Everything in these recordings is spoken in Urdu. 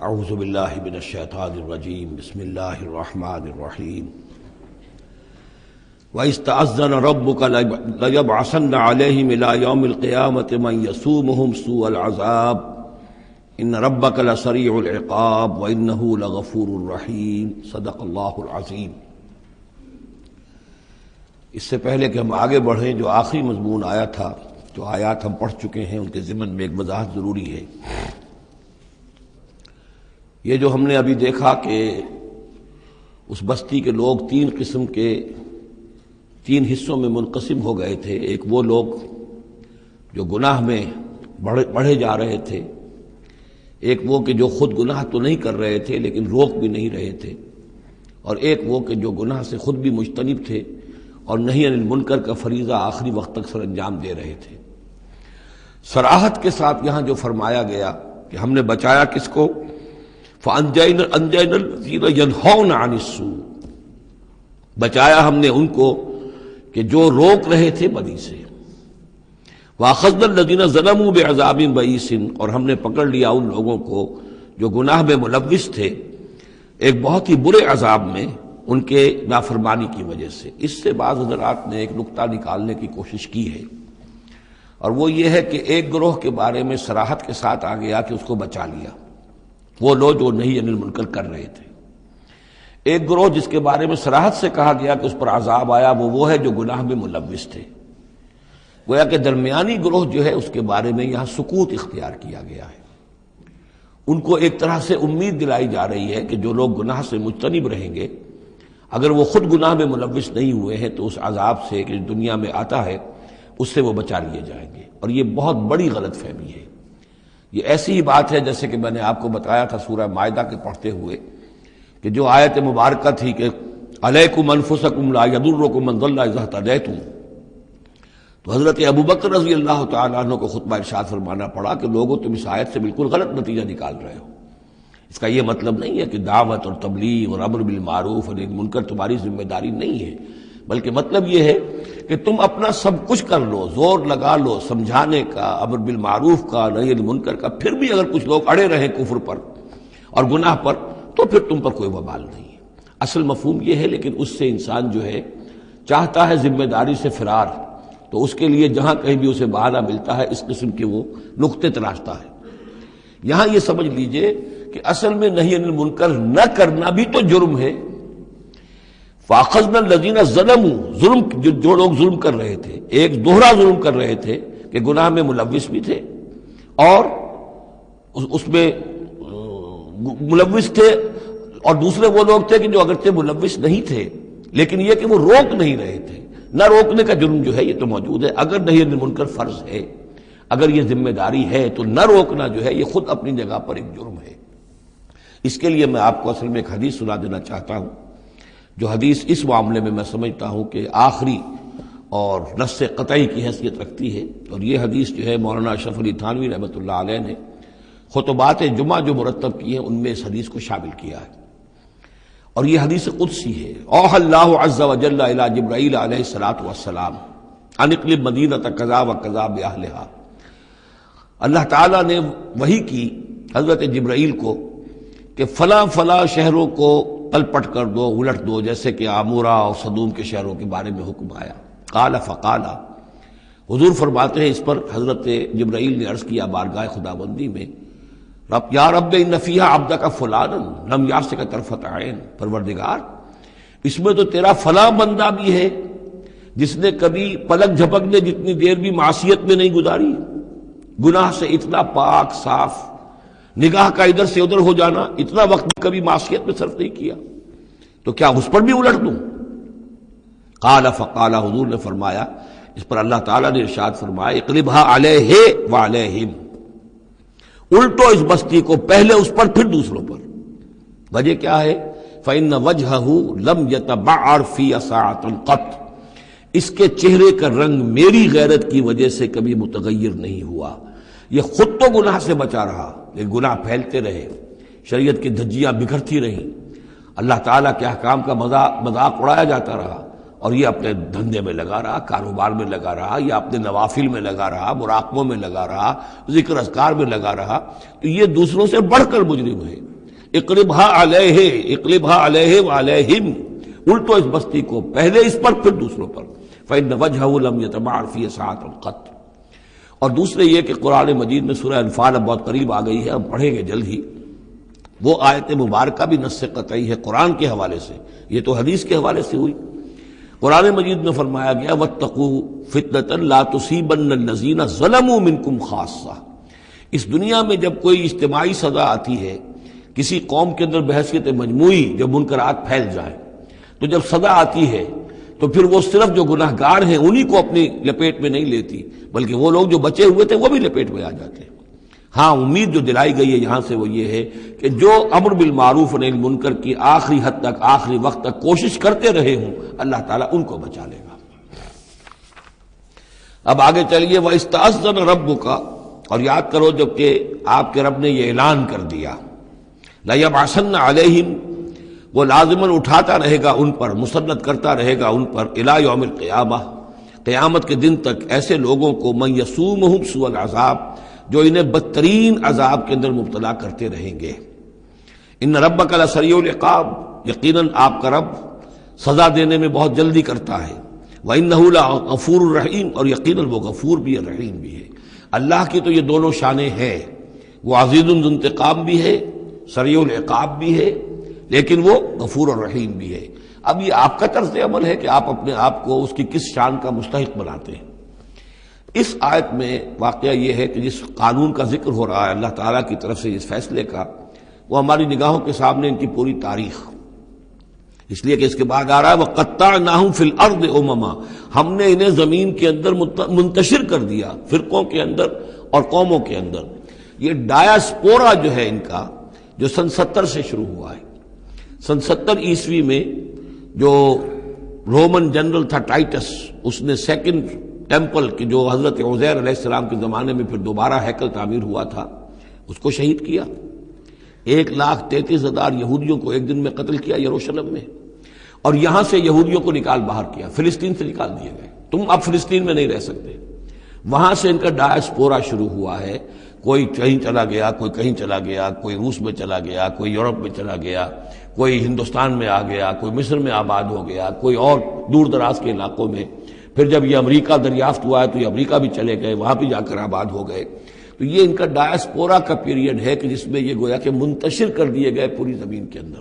اعوذ باللہ من الشیطان الرجیم بسم اللہ الرحمن الرحیم وَإِذْ تَأَذَّنَ رَبُّكَ لَيَبْعَثَنَّ عَلَيْهِمْ إِلَى يَوْمِ الْقِيَامَةِ مَنْ يَسُومُهُمْ سُوءَ الْعَذَابِ إِنَّ رَبَّكَ لَسَرِيعُ الْعِقَابِ وَإِنَّهُ لَغَفُورٌ رَحِيمٌ صدق اللہ العظیم۔ اس سے پہلے کہ ہم آگے بڑھیں، جو آخری مضمون آیا تھا، جو آیات ہم پڑھ چکے ہیں، ان کے ضمن میں ایک وضاحت ضروری ہے۔ یہ جو ہم نے ابھی دیکھا کہ اس بستی کے لوگ تین حصوں میں منقسم ہو گئے تھے۔ ایک وہ لوگ جو گناہ میں بڑھے جا رہے تھے، ایک وہ کہ جو خود گناہ تو نہیں کر رہے تھے لیکن روک بھی نہیں رہے تھے، اور ایک وہ کہ جو گناہ سے خود بھی مجتنب تھے اور نہی عن المنکر کا فریضہ آخری وقت تک سر انجام دے رہے تھے۔ صراحت کے ساتھ یہاں جو فرمایا گیا کہ ہم نے بچایا کس کو؟ فَأَنْجَيْنَا الَّذِينَ يَنْهَوْنَ عَنِ السُّوءِ، بچایا ہم نے ان کو کہ جو روک رہے تھے بدی سے۔ وَأَخَذْنَا الَّذِينَ ظَلَمُوا بِعَذَابٍ بَئِيسٍ، اور ہم نے پکڑ لیا ان لوگوں کو جو گناہ میں ملوث تھے ایک بہت ہی برے عذاب میں، ان کے نافرمانی کی وجہ سے۔ اس سے بعض حضرات نے ایک نقطہ نکالنے کی کوشش کی ہے، اور وہ یہ ہے کہ ایک گروہ کے بارے میں صراحت کے ساتھ آ گیا کہ اس کو بچا لیا، وہ لوگ جو نہی عن المنکر کر رہے تھے۔ ایک گروہ جس کے بارے میں صراحت سے کہا گیا کہ اس پر عذاب آیا، وہ ہے جو گناہ میں ملوث تھے۔ گویا کہ درمیانی گروہ جو ہے اس کے بارے میں یہاں سکوت اختیار کیا گیا ہے۔ ان کو ایک طرح سے امید دلائی جا رہی ہے کہ جو لوگ گناہ سے مجتنب رہیں گے، اگر وہ خود گناہ میں ملوث نہیں ہوئے ہیں تو اس عذاب سے کہ دنیا میں آتا ہے اس سے وہ بچا لیے جائیں گے۔ اور یہ بہت بڑی غلط فہمی ہے۔ یہ ایسی ہی بات ہے جیسے کہ میں نے آپ کو بتایا تھا سورہ مائدہ کے پڑھتے ہوئے کہ جو آیت مبارکہ تھی کہ علیکم انفسکم لا یضرکم من ضل اذا اہتدیتم، تو حضرت ابوبکر رضی اللہ تعالیٰ عنہ کو خطبہ ارشاد فرمانا پڑا کہ لوگوں تم اس آیت سے بالکل غلط نتیجہ نکال رہے ہو۔ اس کا یہ مطلب نہیں ہے کہ دعوت اور تبلیغ اور امر بالمعروف اور منکر تمہاری ذمہ داری نہیں ہے، بلکہ مطلب یہ ہے کہ تم اپنا سب کچھ کر لو، زور لگا لو سمجھانے کا، امر بالمعروف کا، نہی عن المنکر کا، پھر بھی اگر کچھ لوگ اڑے رہیں کفر پر اور گناہ پر تو پھر تم پر کوئی وبال نہیں ہے۔ اصل مفہوم یہ ہے، لیکن اس سے انسان جو ہے چاہتا ہے ذمہ داری سے فرار، تو اس کے لیے جہاں کہیں بھی اسے بہانہ ملتا ہے اس قسم کے وہ نقطے تلاشتا ہے۔ یہاں یہ سمجھ لیجئے کہ اصل میں نہی عن المنکر نہ کرنا بھی تو جرم ہے۔ فَأَخَذْنَا الَّذِينَ ظَلَمُوا، ظلم جو لوگ ظلم کر رہے تھے، ایک دوہرا ظلم کر رہے تھے کہ گناہ میں ملوث بھی تھے اور اس میں ملوث تھے، اور دوسرے وہ لوگ تھے کہ جو اگرچہ ملوث نہیں تھے لیکن یہ کہ وہ روک نہیں رہے تھے۔ نہ روکنے کا جرم جو ہے یہ تو موجود ہے۔ اگر نہی عن المنکر فرض ہے، اگر یہ ذمہ داری ہے، تو نہ روکنا جو ہے یہ خود اپنی جگہ پر ایک جرم ہے۔ اس کے لیے میں آپ کو اصل میں ایک حدیث سنا دینا چاہتا ہوں، جو حدیث اس معاملے میں سمجھتا ہوں کہ آخری اور نص قطعی کی حیثیت رکھتی ہے۔ اور یہ حدیث جو ہے مولانا اشرف علی تھانوی رحمۃ اللہ علیہ نے خطبات جمعہ جو مرتب کی ہیں ان میں اس حدیث کو شامل کیا ہے، اور یہ حدیث قدسی ہے۔ اوحى اللہ عز وجل الی جبرائیل علیہ الصلوۃ والسلام ان اقلب مدینۃ کذا وکذا باہلھا، اللہ تعالیٰ نے وحی کی حضرت جبرائیل کو کہ فلاں فلاں شہروں کو پل پٹ کر دو، الٹ دو، جیسے کہ عامورہ اور صدوم کے شہروں کے بارے میں حکم آیا۔ قال فقال، حضور فرماتے ہیں اس پر حضرت جبرائیل نے عرض کیا بارگاہ خداوندی میں، رب یا رب ان فیہا عبدک فلانا لم یعصک طرفۃ عین، پروردگار اس میں تو تیرا فلاں بندہ بھی ہے جس نے کبھی پلک جھپکنے جتنی دیر بھی معصیت میں نہیں گزاری، گناہ سے اتنا پاک صاف، نگاہ کا ادھر سے ادھر ہو جانا، اتنا وقت بھی کبھی معصیت میں صرف نہیں کیا، تو کیا اس پر بھی الٹ دوں؟ قال فقال، حضور نے فرمایا، اس پر اللہ تعالیٰ نے ارشاد فرمایا اقلبھا علیہ وعلیہم، الٹو اس بستی کو، پہلے اس پر پھر دوسروں پر۔ وجہ کیا ہے؟ فإن وجہہ لم یتبعر فی ساعۃ قط، اس کے چہرے کا رنگ میری غیرت کی وجہ سے کبھی متغیر نہیں ہوا۔ یہ خود تو گناہ سے بچا رہا لیکن گناہ پھیلتے رہے، شریعت کی دھجیاں بکھرتی رہیں، اللہ تعالیٰ کے احکام کا مذاق اڑایا جاتا رہا، اور یہ اپنے دھندے میں لگا رہا، کاروبار میں لگا رہا، یا اپنے نوافل میں لگا رہا، مراقبوں میں لگا رہا، ذکر اذکار میں لگا رہا، تو یہ دوسروں سے بڑھ کر مجرم ہے۔ اقلبھا علیہ، اقلبھا علیہ وعلیہم، الٹو اس بستی کو، پہلے اس پر پھر دوسروں پر، فإن وجهه لم يتبعر فی ساعۃ قط۔ اور دوسرے یہ کہ قرآن مجید میں سورہ انفال اب بہت قریب آ گئی ہے، ہم پڑھیں گے جلد ہی، وہ آیت مبارکہ بھی نص قطعی ہے قرآن کے حوالے سے، یہ تو حدیث کے حوالے سے ہوئی۔ قرآن مجید میں فرمایا گیا واتقوا فتنة لا تصیبن الذین ظلموا منکم خاصہ۔ اس دنیا میں جب کوئی اجتماعی سزا آتی ہے کسی قوم کے اندر بحیثیت مجموعی، جب منکرات پھیل جائیں، تو جب سزا آتی ہے تو پھر وہ صرف جو گناہ گار ہیں انہی کو اپنی لپیٹ میں نہیں لیتی، بلکہ وہ لوگ جو بچے ہوئے تھے وہ بھی لپیٹ میں آ جاتے ہیں۔ ہاں امید جو دلائی گئی ہے یہاں سے وہ یہ ہے کہ جو امر بالمعروف و نہی عن المنکر کی آخری حد تک، آخری وقت تک کوشش کرتے رہے ہوں، اللہ تعالیٰ ان کو بچا لے گا۔ اب آگے چلیے، وَإِسْتَأْذَنَ رَبُّكَ، اور یاد کرو جب کہ آپ کے رب نے یہ اعلان کر دیا، لَيَبْعَثَنَّ عَلَيْهِمْ، وہ لازماً اٹھاتا رہے گا ان پر، مسلط کرتا رہے گا ان پر، الی یوم القیامہ، قیامت کے دن تک، ایسے لوگوں کو من یسومہم سوء العذاب، جو انہیں بدترین عذاب کے اندر مبتلا کرتے رہیں گے۔ ان ربک لسریع العقاب، یقیناً آپ کا رب سزا دینے میں بہت جلدی کرتا ہے۔ وانہ لغفور الرحیم، اور یقیناً وہ غفور بھی ہے، رحیم بھی ہے۔ اللہ کی تو یہ دونوں شانیں ہیں، وہ عزیز ذو انتقام بھی ہے، سریع العقاب بھی ہے، لیکن وہ غفور اور رحیم بھی ہے۔ اب یہ آپ کا طرز عمل ہے کہ آپ اپنے آپ کو اس کی کس شان کا مستحق بناتے ہیں۔ اس آیت میں واقعہ یہ ہے کہ جس قانون کا ذکر ہو رہا ہے اللہ تعالیٰ کی طرف سے، اس فیصلے کا، وہ ہماری نگاہوں کے سامنے ان کی پوری تاریخ، اس لیے کہ اس کے بعد آ رہا ہے وَقَطَّعْنَاهُمْ فِي الْأَرْضِ أُمَمًا، ہم نے انہیں زمین کے اندر منتشر کر دیا، فرقوں کے اندر اور قوموں کے اندر۔ یہ ڈایاسپورا جو ہے ان کا، جو سن 70 سے شروع ہوا ہے، سن 70 عیسوی میں جو رومن جنرل تھا ٹائٹس، اس نے سیکنڈ ٹیمپل کی، جو حضرت عزیر علیہ السلام کے زمانے میں پھر دوبارہ ہیکل تعمیر ہوا تھا، اس کو شہید کیا۔ 1,33,000 یہودیوں کو ایک دن میں قتل کیا یروشلم میں، اور یہاں سے یہودیوں کو نکال باہر کیا، فلسطین سے نکال دیے گئے، تم اب فلسطین میں نہیں رہ سکتے۔ وہاں سے ان کا ڈایاسپورا شروع ہوا ہے، کوئی کہیں چلا گیا، کوئی کہیں چلا گیا، کوئی روس میں چلا گیا، کوئی یورپ میں چلا گیا، کوئی ہندوستان میں آ گیا، کوئی مصر میں آباد ہو گیا، کوئی اور دور دراز کے علاقوں میں۔ پھر جب یہ امریکہ دریافت ہوا ہے تو یہ امریکہ بھی چلے گئے، وہاں بھی جا کر آباد ہو گئے۔ تو یہ ان کا ڈایاسپورا کا پیریڈ ہے کہ جس میں یہ گویا کہ منتشر کر دیے گئے پوری زمین کے اندر،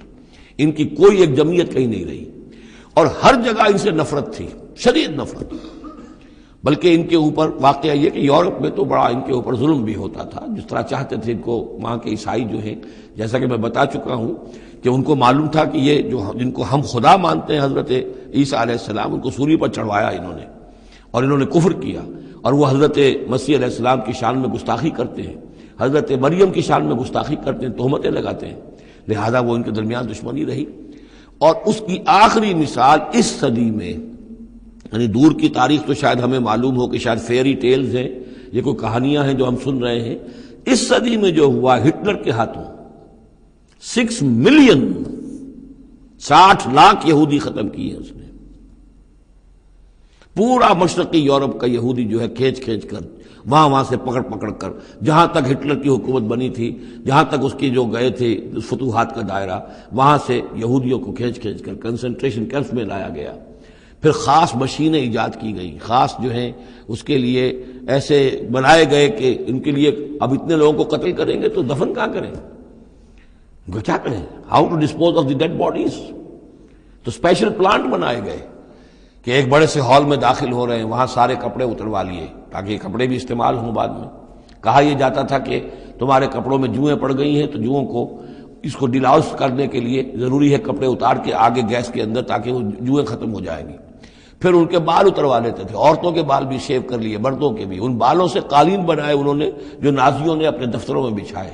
ان کی کوئی ایک جمعیت کہیں نہیں رہی، اور ہر جگہ ان سے نفرت تھی، شدید نفرت۔ بلکہ ان کے اوپر واقعہ یہ کہ یورپ میں تو بڑا ان کے اوپر ظلم بھی ہوتا تھا، جس طرح چاہتے تھے ان کو وہاں کے عیسائی جو ہیں، جیسا کہ میں بتا چکا ہوں کہ ان کو معلوم تھا کہ یہ جو جن کو ہم خدا مانتے ہیں حضرت عیسیٰ علیہ السلام، ان کو سولی پر چڑھوایا انہوں نے، اور انہوں نے کفر کیا، اور وہ حضرت مسیح علیہ السلام کی شان میں گستاخی کرتے ہیں، حضرت مریم کی شان میں گستاخی کرتے ہیں، تہمتیں لگاتے ہیں، لہذا وہ ان کے درمیان دشمنی رہی۔ اور اس کی آخری مثال اس صدی میں، یعنی دور کی تاریخ تو شاید ہمیں معلوم ہو کہ شاید فیری ٹیلز ہیں، یہ کوئی کہانیاں ہیں جو ہم سن رہے ہیں، اس صدی میں جو ہوا ہٹلر کے ہاتھوں 6 ملین 60 لاکھ یہودی ختم کیے اس نے۔ پورا مشرقی یورپ کا یہودی جو ہے کھینچ کھینچ کر، وہاں سے پکڑ پکڑ کر، جہاں تک ہٹلر کی حکومت بنی تھی، جہاں تک اس کی جو گئے تھے فتوحات کا دائرہ، وہاں سے یہودیوں کو کھینچ کھینچ کر کنسنٹریشن کیمپس میں لایا گیا۔ پھر خاص مشینیں ایجاد کی گئی، خاص جو ہیں اس کے لیے ایسے بنائے گئے کہ ان کے لیے اب اتنے لوگوں کو قتل کریں گے تو دفن کہاں کریں، کیا کریں، how to dispose of the dead bodies. تو اسپیشل پلانٹ بنائے گئے کہ ایک بڑے سے ہال میں داخل ہو رہے ہیں، وہاں سارے کپڑے اتروا لیے تاکہ یہ کپڑے بھی استعمال ہوں بعد میں۔ کہا یہ جاتا تھا کہ تمہارے کپڑوں میں جوئیں پڑ گئی ہیں، تو جوؤں کو اس کو ڈیلاؤس کرنے کے لیے ضروری ہے کپڑے اتار کے آگے گیس کے اندر، تاکہ وہ جوئیں ختم ہو جائیں گی۔ پھر ان کے بال اتروا لیتے تھے، عورتوں کے بال بھی شیو کر لیے، مردوں کے بھی، ان بالوں سے قالین بنائے انہوں نے جو نازیوں نے اپنے دفتروں میں بچھائے،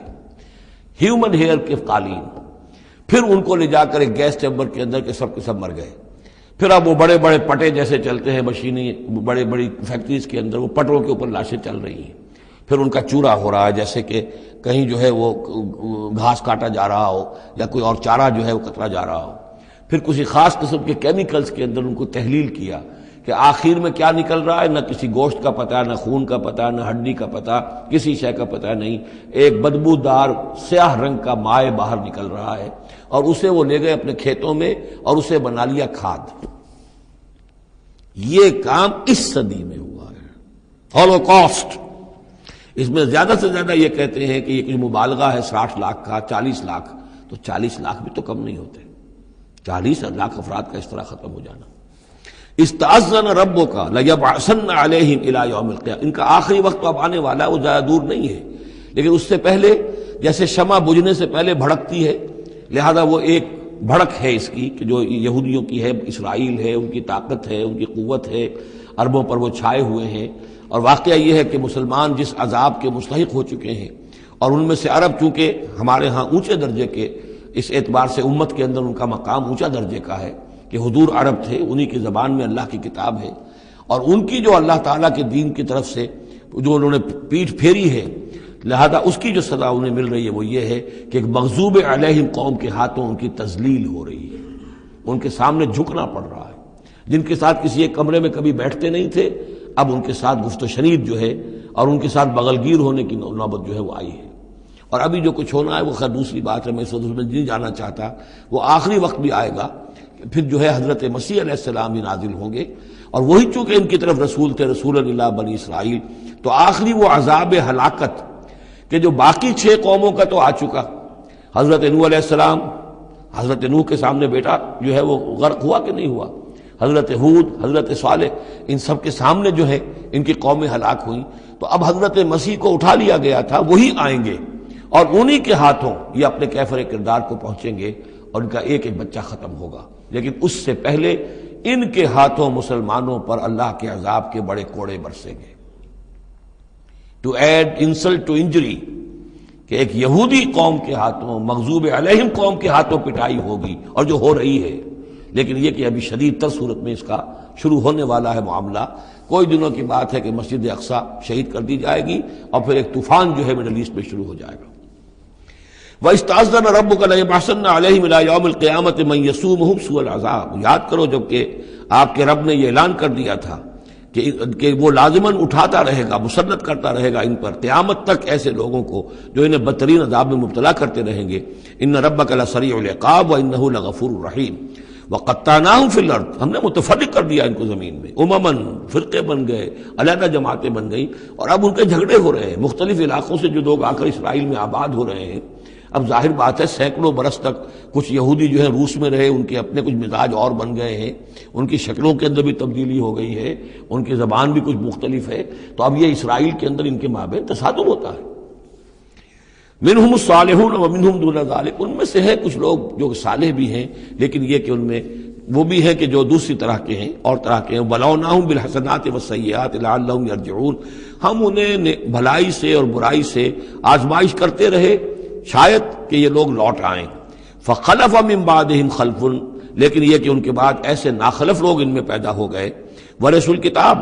ہیومن ہیئر کے قالین۔ پھر ان کو لے جا کر ایک گیس چیمبر کے اندر کے سب مر گئے۔ پھر اب وہ بڑے بڑے پٹے جیسے چلتے ہیں مشینیں، بڑے بڑی فیکٹریز کے اندر وہ پٹوں کے اوپر لاشیں چل رہی ہیں، پھر ان کا چورا ہو رہا ہے، جیسے کہ کہیں جو ہے وہ گھاس کاٹا جا رہا ہو یا کوئی اور چارہ جو ہے وہ کترا جا رہا ہو۔ پھر کسی خاص قسم کے کیمیکلز کے اندر ان کو تحلیل کیا کہ آخر میں کیا نکل رہا ہے، نہ کسی گوشت کا پتہ، نہ خون کا پتہ، نہ ہڈی کا پتہ، کسی شے کا پتہ نہیں، ایک بدبودار سیاہ رنگ کا مائع باہر نکل رہا ہے، اور اسے وہ لے گئے اپنے کھیتوں میں اور اسے بنا لیا کھاد۔ یہ کام اس صدی میں ہوا ہے، ہولوکاسٹ۔ اس میں زیادہ سے زیادہ یہ کہتے ہیں کہ یہ کچھ مبالغہ ہے 60 لاکھ کا، 40 لاکھ، تو 40 لاکھ بھی تو کم نہیں ہوتے، 40 لاکھ افراد کا اس طرح ختم ہو جانا۔ استأذن ربک لیبعثن علیہم الی یوم القیامہ، ان کا آخری وقت تو اب آنے والا ہے، وہ زیادہ دور نہیں ہے، لیکن اس سے پہلے جیسے شمع بجھنے سے پہلے بھڑکتی ہے، لہذا وہ ایک بھڑک ہے اس کی کہ جو یہودیوں کی ہے، اسرائیل ہے، ان کی طاقت ہے، ان کی قوت ہے، عربوں پر وہ چھائے ہوئے ہیں۔ اور واقعہ یہ ہے کہ مسلمان جس عذاب کے مستحق ہو چکے ہیں، اور ان میں سے عرب چونکہ ہمارے ہاں اونچے درجے کے، اس اعتبار سے امت کے اندر ان کا مقام اونچا درجے کا ہے کہ حضور عرب تھے، انہی کی زبان میں اللہ کی کتاب ہے، اور ان کی جو اللہ تعالیٰ کے دین کی طرف سے جو انہوں نے پیٹھ پھیری ہے، لہذا اس کی جو سزا انہیں مل رہی ہے وہ یہ ہے کہ ایک مغضوب علیہم قوم کے ہاتھوں ان کی تذلیل ہو رہی ہے، ان کے سامنے جھکنا پڑ رہا ہے۔ جن کے ساتھ کسی ایک کمرے میں کبھی بیٹھتے نہیں تھے، اب ان کے ساتھ گفت و شنید جو ہے اور ان کے ساتھ بغل گیر ہونے کی نوبت جو ہے وہ آئی ہے۔ اور ابھی جو کچھ ہونا ہے وہ خیر دوسری بات ہے، میں اس میں نہیں جانا چاہتا، وہ آخری وقت بھی آئے گا، پھر جو ہے حضرت مسیح علیہ السلام بھی نازل ہوں گے، اور وہی چونکہ ان کی طرف رسول تھے، رسول اللہ بنی اسرائیل، تو آخری وہ عذاب ہلاکت کہ جو باقی 6 قوموں کا تو آ چکا۔ حضرت نوح علیہ السلام، حضرت نوح کے سامنے بیٹا جو ہے وہ غرق ہوا کہ نہیں ہوا، حضرت ہود، حضرت صالح، ان سب کے سامنے جو ہے ان کی قومیں ہلاک ہوئیں، تو اب حضرت مسیح کو اٹھا لیا گیا تھا، وہی آئیں گے اور انہی کے ہاتھوں یہ اپنے کیفر کردار کو پہنچیں گے اور ان کا ایک ایک بچہ ختم ہوگا۔ لیکن اس سے پہلے ان کے ہاتھوں مسلمانوں پر اللہ کے عذاب کے بڑے کوڑے برسیں گے۔ To add insult to injury, کہ ایک یہودی قوم کے ہاتھوں، مغضوب علیہم قوم کے ہاتھوں پٹائی ہوگی، اور جو ہو رہی ہے، لیکن یہ کہ ابھی شدید تر صورت میں اس کا شروع ہونے والا ہے معاملہ۔ کوئی دنوں کی بات ہے کہ مسجد اقصی شہید کر دی جائے گی، اور پھر ایک طوفان جو ہے مڈل ایسٹ میں شروع ہو جائے گا۔ وَإِسْتَأْذَنَ رَبُّكَ لَيَبْعَثَنَّ عَلَيْهِمْ إِلَىٰ يَوْمِ الْقِيَامَةِ مَن يَسُومُهُمْ سُوءَ الْعَذَابِ، یاد کرو جب کہ آپ کے رب نے یہ اعلان کر دیا تھا کہ وہ لازماً اٹھاتا رہے گا، مسلط کرتا رہے گا ان پر قیامت تک ایسے لوگوں کو جو انہیں بدترین عذاب میں مبتلا کرتے رہیں گے۔ إِنَّ رَبَّكَ لَسَرِيعُ الْعِقَابِ وَإِنَّهُ لَغَفُورٌ رَحِيمٌ۔ وَقَطَّعْنَاهُمْ فِي الْأَرْضِ، ہم نے متفرق کر دیا ان کو زمین میں، امماً، فرقے بن گئے، علیحدہ جماعتیں بن گئیں، اور اب ان کے جھگڑے ہو رہے ہیں مختلف علاقوں سے، جو لوگ آ کر اسرائیل میں آباد ہو رہے ہیں۔ اب ظاہر بات ہے سینکڑوں برس تک کچھ یہودی جو ہیں روس میں رہے، ان کے اپنے کچھ مزاج اور بن گئے ہیں، ان کی شکلوں کے اندر بھی تبدیلی ہو گئی ہے، ان کی زبان بھی کچھ مختلف ہے، تو اب یہ اسرائیل کے اندر ان کے مابین تصادم ہوتا ہے۔ منہم الصالحون ومنہم دون ذلک، ان میں سے ہے کچھ لوگ جو صالح بھی ہیں، لیکن یہ کہ ان میں وہ بھی ہے کہ جو دوسری طرح کے ہیں اور طرح کے ہیں۔ بلوناہم بالحسنات والسیئات لعلہم یرجعون، ہم انہیں بھلائی سے اور برائی سے آزمائش کرتے رہے شاید کہ یہ لوگ لوٹ آئیں۔ فخلف من بعدہم خلف، لیکن یہ کہ ان کے بعد ایسے ناخلف لوگ ان میں پیدا ہو گئے، ورثوا الکتاب،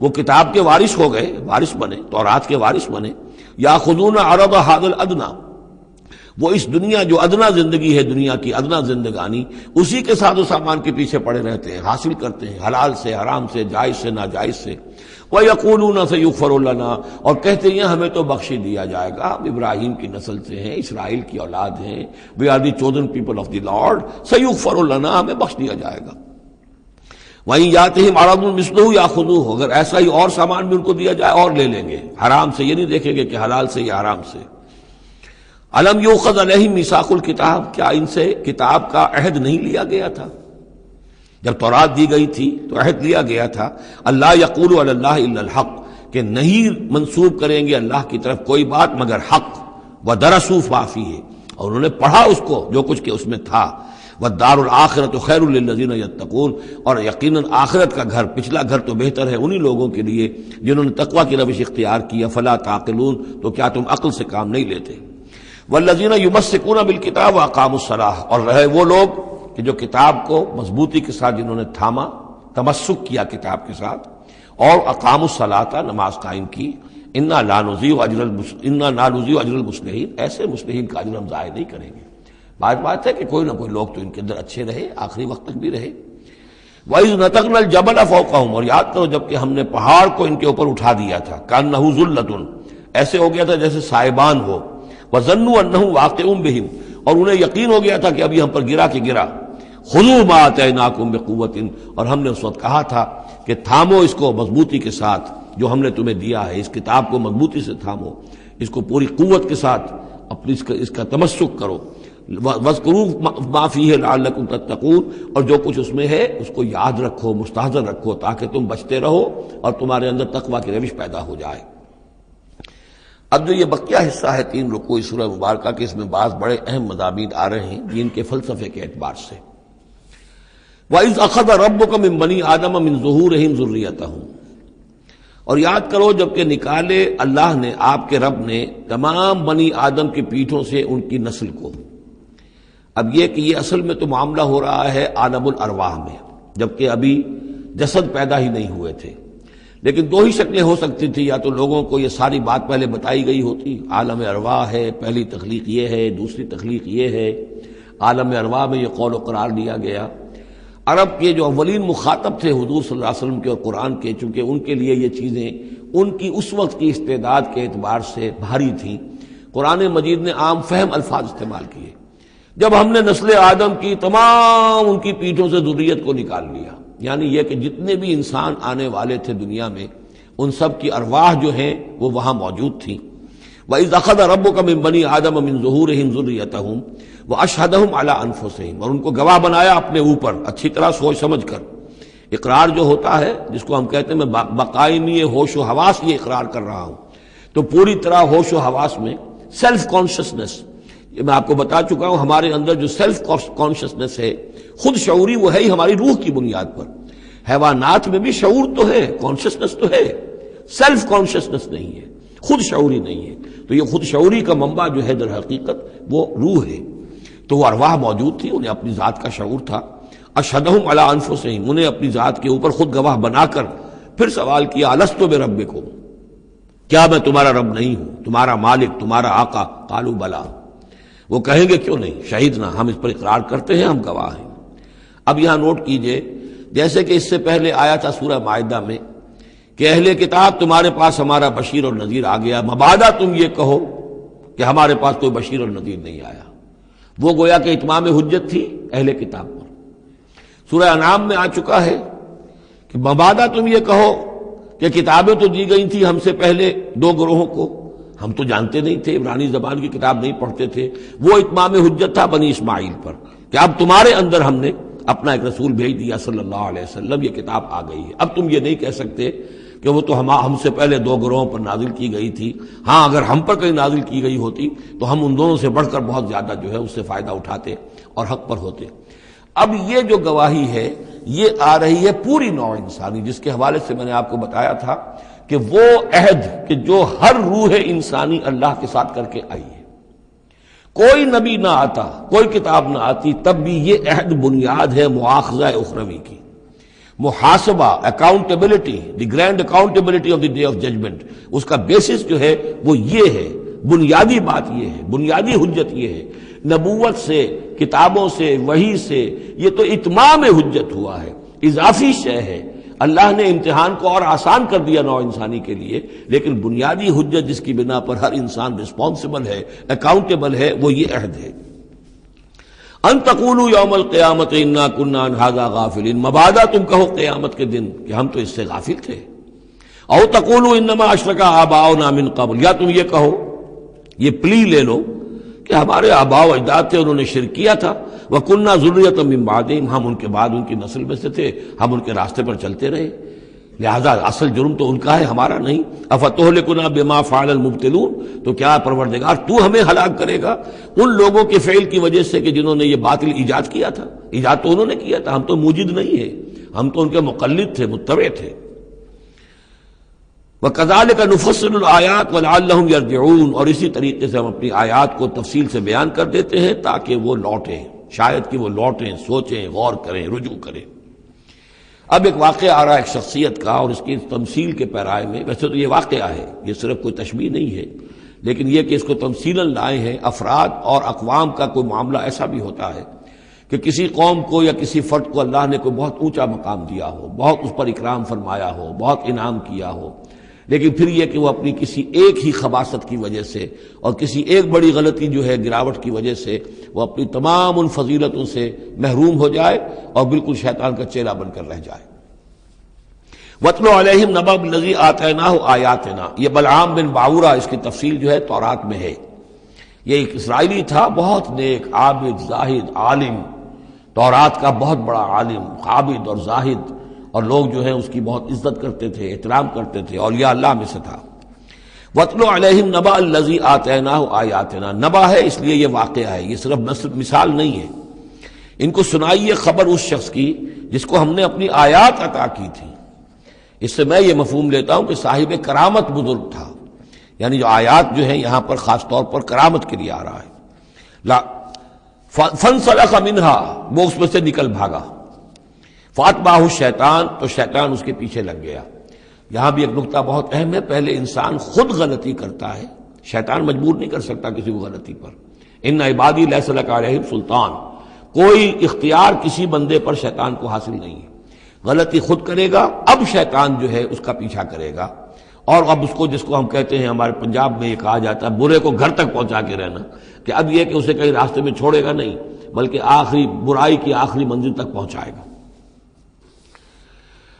وہ کتاب کے وارث ہو گئے، وارث بنے، تورات کے وارث بنے۔ یاخذون عرض ھذا الادنی، وہ اس دنیا جو ادنا زندگی ہے، دنیا کی ادنا زندگانی، اسی کے ساتھ و سامان کے پیچھے پڑے رہتے ہیں، حاصل کرتے ہیں حلال سے، حرام سے، جائز سے، ناجائز سے۔ وَيَقُولُونَ سَيُغْفَرُ لَنَا، اور کہتے ہیں ہمیں تو بخش دیا جائے گا، ہم ابراہیم کی نسل سے ہیں، اسرائیل کی اولاد ہیں، we are the chosen people of the Lord، سَيُغْفَرُ لَنَا، ہمیں بخش دیا جائے گا۔ وہیں یاتہم عرض مثلہ یاخذوہ، اگر ایسا ہی اور سامان بھی ان کو دیا جائے اور لے لیں گے، حرام سے یہ نہیں دیکھیں گے کہ حلال سے یا حرام سے۔ الم یؤخذ علیہم میثاق الکتاب، کیا ان سے کتاب کا عہد نہیں لیا گیا تھا؟ جب تورات دی گئی تھی تو عہد لیا گیا تھا، اللہ یقول علی اللہ الا الحق، کہ نہیں منسوب کریں گے اللہ کی طرف کوئی بات مگر حق، ودرسوا ما فیہ، اور انہوں نے پڑھا اس کو جو کچھ کہ اس میں تھا، والدار الآخرۃ خیر للذین یتقون، اور یقیناً آخرت کا گھر، پچھلا گھر تو بہتر ہے انہی لوگوں کے لیے جنہوں نے تقوی کی روش اختیار کی، فلا تعقلون، تو کیا تم عقل سے کام نہیں لیتے؟ والذین یمسکون بالکتاب واقاموا الصلاۃ، اور رہے وہ لوگ کہ جو کتاب کو مضبوطی کے ساتھ جنہوں نے تھاما، تمسک کیا کتاب کے ساتھ، اور اقاموا الصلاۃ، نماز قائم کی، انا لا نضیع اجر المصلحین، ایسے مصلحین کا اجر ہم ضائع نہیں کریں گے۔ بات ہے کہ کوئی نہ کوئی لوگ تو ان کے اندر اچھے رہے، آخری وقت تک بھی رہے۔ وَإِذْ نَتَقْنَا الْجَبَلَ فَوْقَهُمْ، اور یاد کرو جب کہ ہم نے پہاڑ کو ان کے اوپر اٹھا دیا تھا، كَأَنَّهُ ذُلَّةٌ، ایسے ہو گیا تھا جیسے سائبان ہو، وَظَنُّوا أَنَّهُ واقع بِهِمْ، اور انہیں یقین ہو گیا تھا کہ ابھی ہم پر گرا کہ گرا، خُذُوا مَا آتَيْنَاكُمْ بِقُوَّةٍ، اور ہم نے اس وقت کہا تھا کہ تھامو اس کو مضبوطی کے ساتھ جو ہم نے تمہیں دیا ہے، اس کتاب کو مضبوطی سے تھامو، اس کو پوری قوت کے ساتھ اپنی اس کا تمسک کرو، وَاذْكُرُوا مَا فِيهِ لَعَلَّكُمْ تَتَّقُونَ، اور جو کچھ اس میں ہے اس کو یاد رکھو، مستحضر رکھو، تاکہ تم بچتے رہو اور تمہارے اندر تقویٰ کی روش پیدا ہو جائے۔ اب جو یہ بقیہ حصہ ہے 3 رکوع سورہ مبارکہ کے، اس میں بعض بڑے اہم مضامین آ رہے ہیں دین کے فلسفے کے اعتبار سے۔ وَإِذْ أَخَذَ رَبُّكَ مِن بَنِي آدَمَ مِن ظُهُورِهِمْ ذُرِّيَّتَهُمْ، اور یاد کرو جب کہ نکالے اللہ نے، آپ کے رب نے، تمام بنی آدم کی پیٹھوں سے ان کی نسل کو۔ اب یہ کہ یہ اصل میں تو معاملہ ہو رہا ہے عالم الارواح میں، جبکہ ابھی جسد پیدا ہی نہیں ہوئے تھے، لیکن 2 ہی شکلیں ہو سکتی تھی، یا تو لوگوں کو یہ ساری بات پہلے بتائی گئی ہوتی، عالم ارواح ہے، پہلی تخلیق یہ ہے، دوسری تخلیق یہ ہے، عالم ارواح میں یہ قول و قرار دیا گیا۔ عرب کے جو اولین مخاطب تھے حضور صلی اللہ علیہ وسلم کے اور قرآن کے، چونکہ ان کے لیے یہ چیزیں ان کی اس وقت کی استعداد کے اعتبار سے بھاری تھیں، قرآن مجید نے عام فہم الفاظ استعمال کیے۔ جب ہم نے نسل آدم کی تمام ان کی پیٹھوں سے ذریت کو نکال لیا، یعنی یہ کہ جتنے بھی انسان آنے والے تھے دنیا میں، ان سب کی ارواح جو ہیں وہ وہاں موجود تھیں۔ وَإِذْ أَخَذَ رَبُّكَ مِن بَنِي آدَمَ مِن ظُهُورِهِمْ ذُرِّيَّتَهُمْ وَأَشْهَدَهُمْ عَلَىٰ أَنفُسِهِمْ، اور ان کو گواہ بنایا اپنے اوپر، اچھی طرح سوچ سمجھ کر۔ اقرار جو ہوتا ہے جس کو ہم کہتے ہیں میں بقائمی ہوش و حواس یہ اقرار کر رہا ہوں، تو پوری طرح ہوش و حواس میں سیلف کانشسنس، یہ میں آپ کو بتا چکا ہوں، ہمارے اندر جو سیلف کانشسنس ہے، خود شعوری، وہ ہے ہی ہماری روح کی بنیاد پر۔ حیوانات میں بھی شعور تو ہے، کانشسنس تو ہے، سیلف کانشسنس نہیں ہے، خود شعوری نہیں ہے۔ تو یہ خود شعوری کا منبع جو ہے در حقیقت وہ روح ہے۔ تو وہ ارواح موجود تھی، انہیں اپنی ذات کا شعور تھا۔ اشہدہم علی انفسہم، انہیں اپنی ذات کے اوپر خود گواہ بنا کر پھر سوال کیا، الستو بربکم، کیا میں تمہارا رب نہیں ہوں، تمہارا مالک، تمہارا آقا؟ قالوا بلا، وہ کہیں گے کیوں نہیں، شہیدنا، ہم اس پر اقرار کرتے ہیں، ہم گواہ ہیں۔ اب یہاں نوٹ کیجئے، جیسے کہ اس سے پہلے آیا تھا سورہ مائدہ میں کہ اہل کتاب تمہارے پاس ہمارا بشیر اور نذیر آ گیا، مبادا تم یہ کہو کہ ہمارے پاس کوئی بشیر اور نذیر نہیں آیا۔ وہ گویا کہ اتمام حجت تھی اہل کتاب پر۔ سورہ انعام میں آ چکا ہے کہ مبادا تم یہ کہو کہ کتابیں تو دی گئی تھی ہم سے پہلے 2 گروہوں کو، ہم تو جانتے نہیں تھے، عبرانی زبان کی کتاب نہیں پڑھتے تھے، وہ اتمام حجت تھا بنی اسماعیل پر کہ اب تمہارے اندر ہم نے اپنا ایک رسول بھیج دیا صلی اللہ علیہ وسلم، یہ کتاب آ گئی ہے۔ اب تم یہ نہیں کہہ سکتے کہ وہ تو ہم سے پہلے 2 گروہوں پر نازل کی گئی تھی، ہاں اگر ہم پر کہیں نازل کی گئی ہوتی تو ہم ان دونوں سے بڑھ کر بہت زیادہ جو ہے اس سے فائدہ اٹھاتے اور حق پر ہوتے۔ اب یہ جو گواہی ہے یہ آ رہی ہے پوری نوع انسانی، جس کے حوالے سے میں نے آپ کو بتایا تھا کہ وہ عہد کہ جو ہر روح انسانی اللہ کے ساتھ کر کے آئی ہے، کوئی نبی نہ آتا، کوئی کتاب نہ آتی، تب بھی یہ عہد بنیاد ہے مؤاخذہ اخروی کی، محاسبہ، accountability, the grand accountability of the day of judgement, اس کا بیسس جو ہے وہ یہ ہے، بنیادی بات یہ ہے، بنیادی حجت یہ ہے۔ نبوت سے، کتابوں سے، وحی سے، یہ تو اتمام حجت ہوا ہے، اضافی شے ہے۔ اللہ نے امتحان کو اور آسان کر دیا نوع انسانی کے لیے، لیکن بنیادی حجت جس کی بنا پر ہر انسان رسپانسبل ہے، اکاؤنٹیبل ہے، وہ یہ عہد ہے۔ ان تقولوا یوم القیامت انا کنا عن ھذا غافلین، مبادا تم کہو قیامت کے دن کہ ہم تو اس سے غافل تھے۔ او تقولوا انما اشرک آباؤنا من قبل، یا تم یہ کہو، یہ پلی لے لو کہ ہمارے آباء و اجداد تھے، انہوں نے شرک کیا تھا، وَكُنَّا ذُرِّيَّةً مِّن بَعْدِهِمْ، ہم ان کے بعد ان کی نسل میں سے تھے، ہم ان کے راستے پر چلتے رہے، لہذا اصل جرم تو ان کا ہے، ہمارا نہیں۔ افتہلکنا بما فعل المبطلون، تو کیا پروردگار تو ہمیں ہلاک کرے گا ان لوگوں کے فعل کی وجہ سے کہ جنہوں نے یہ باطل ایجاد کیا تھا؟ ایجاد تو انہوں نے کیا تھا، ہم تو موجد نہیں ہیں، ہم تو ان کے مقلد تھے، متبع تھے۔ وَكَذَلِكَ نُفَصِّلُ الْآيَاتِ وَلَعَلَّهُمْ يَرْجِعُونَ، اور اسی طریقے سے ہم اپنی آیات کو تفصیل سے بیان کر دیتے ہیں تاکہ وہ لوٹیں، شاید کہ وہ لوٹیں، سوچیں، غور کریں، رجوع کریں۔ اب ایک واقعہ آ رہا ہے ایک شخصیت کا، اور اس کی تمثیل کے پیرائے میں، ویسے تو یہ واقعہ ہے، یہ صرف کوئی تشبیہ نہیں ہے، لیکن یہ کہ اس کو تمثیلاً لائے ہیں۔ افراد اور اقوام کا کوئی معاملہ ایسا بھی ہوتا ہے کہ کسی قوم کو یا کسی فرد کو اللہ نے کوئی بہت اونچا مقام دیا ہو، بہت اس پر اکرام فرمایا ہو، بہت انعام کیا ہو، لیکن پھر یہ کہ وہ اپنی کسی ایک ہی خباثت کی وجہ سے اور کسی ایک بڑی غلطی جو ہے گراوٹ کی وجہ سے وہ اپنی تمام ان فضیلتوں سے محروم ہو جائے اور بالکل شیطان کا چیلا بن کر رہ جائے۔ وَاتْلُ عَلَيْهِمْ نَبَأَ الَّذِي آتَيْنَاهُ آيَاتِنَا، یہ بلعام بن باورہ، اس کی تفصیل جو ہے تورات میں ہے۔ یہ ایک اسرائیلی تھا، بہت نیک، عابد، زاہد، عالم، تورات کا بہت بڑا عالم، عابد اور زاہد، اور لوگ جو ہیں اس کی بہت عزت کرتے تھے، احترام کرتے تھے، اور یہ اللہ میں سے تھا۔ وَاتْلُ عَلَيْهِمْ نَبَأَ الَّذِي آتَيْنَاهُ آيَاتِنَا، نبأ ہے اس لیے یہ واقعہ ہے، یہ صرف مثال نہیں ہے۔ ان کو سنائیے خبر اس شخص کی جس کو ہم نے اپنی آیات عطا کی تھی۔ اس سے میں یہ مفہوم لیتا ہوں کہ صاحب کرامت بزرگ تھا، یعنی جو آیات جو ہیں یہاں پر خاص طور پر کرامت کے لیے آ رہا ہے۔ فَانْسَلَخَ مِنْهَا، وہ اس میں سے نکل بھاگا۔ فَأَتْبَعَهُ الشَّيْطَانُ، تو شیطان اس کے پیچھے لگ گیا۔ یہاں بھی ایک نکتہ بہت اہم ہے، پہلے انسان خود غلطی کرتا ہے، شیطان مجبور نہیں کر سکتا کسی کو غلطی پر۔ اِنَّ عِبَادِي لَيْسَ لَكَ عَلَيْهِمْ سُلْطَانٌ، کوئی اختیار کسی بندے پر شیطان کو حاصل نہیں ہے۔ غلطی خود کرے گا، اب شیطان جو ہے اس کا پیچھا کرے گا، اور اب اس کو، جس کو ہم کہتے ہیں ہمارے پنجاب میں یہ کہا جاتا ہے برے کو گھر تک پہنچا کے رہنا، کہ اب یہ کہ اسے کہیں راستے میں چھوڑے گا نہیں بلکہ آخری برائی کی آخری منزل تک پہنچائے گا۔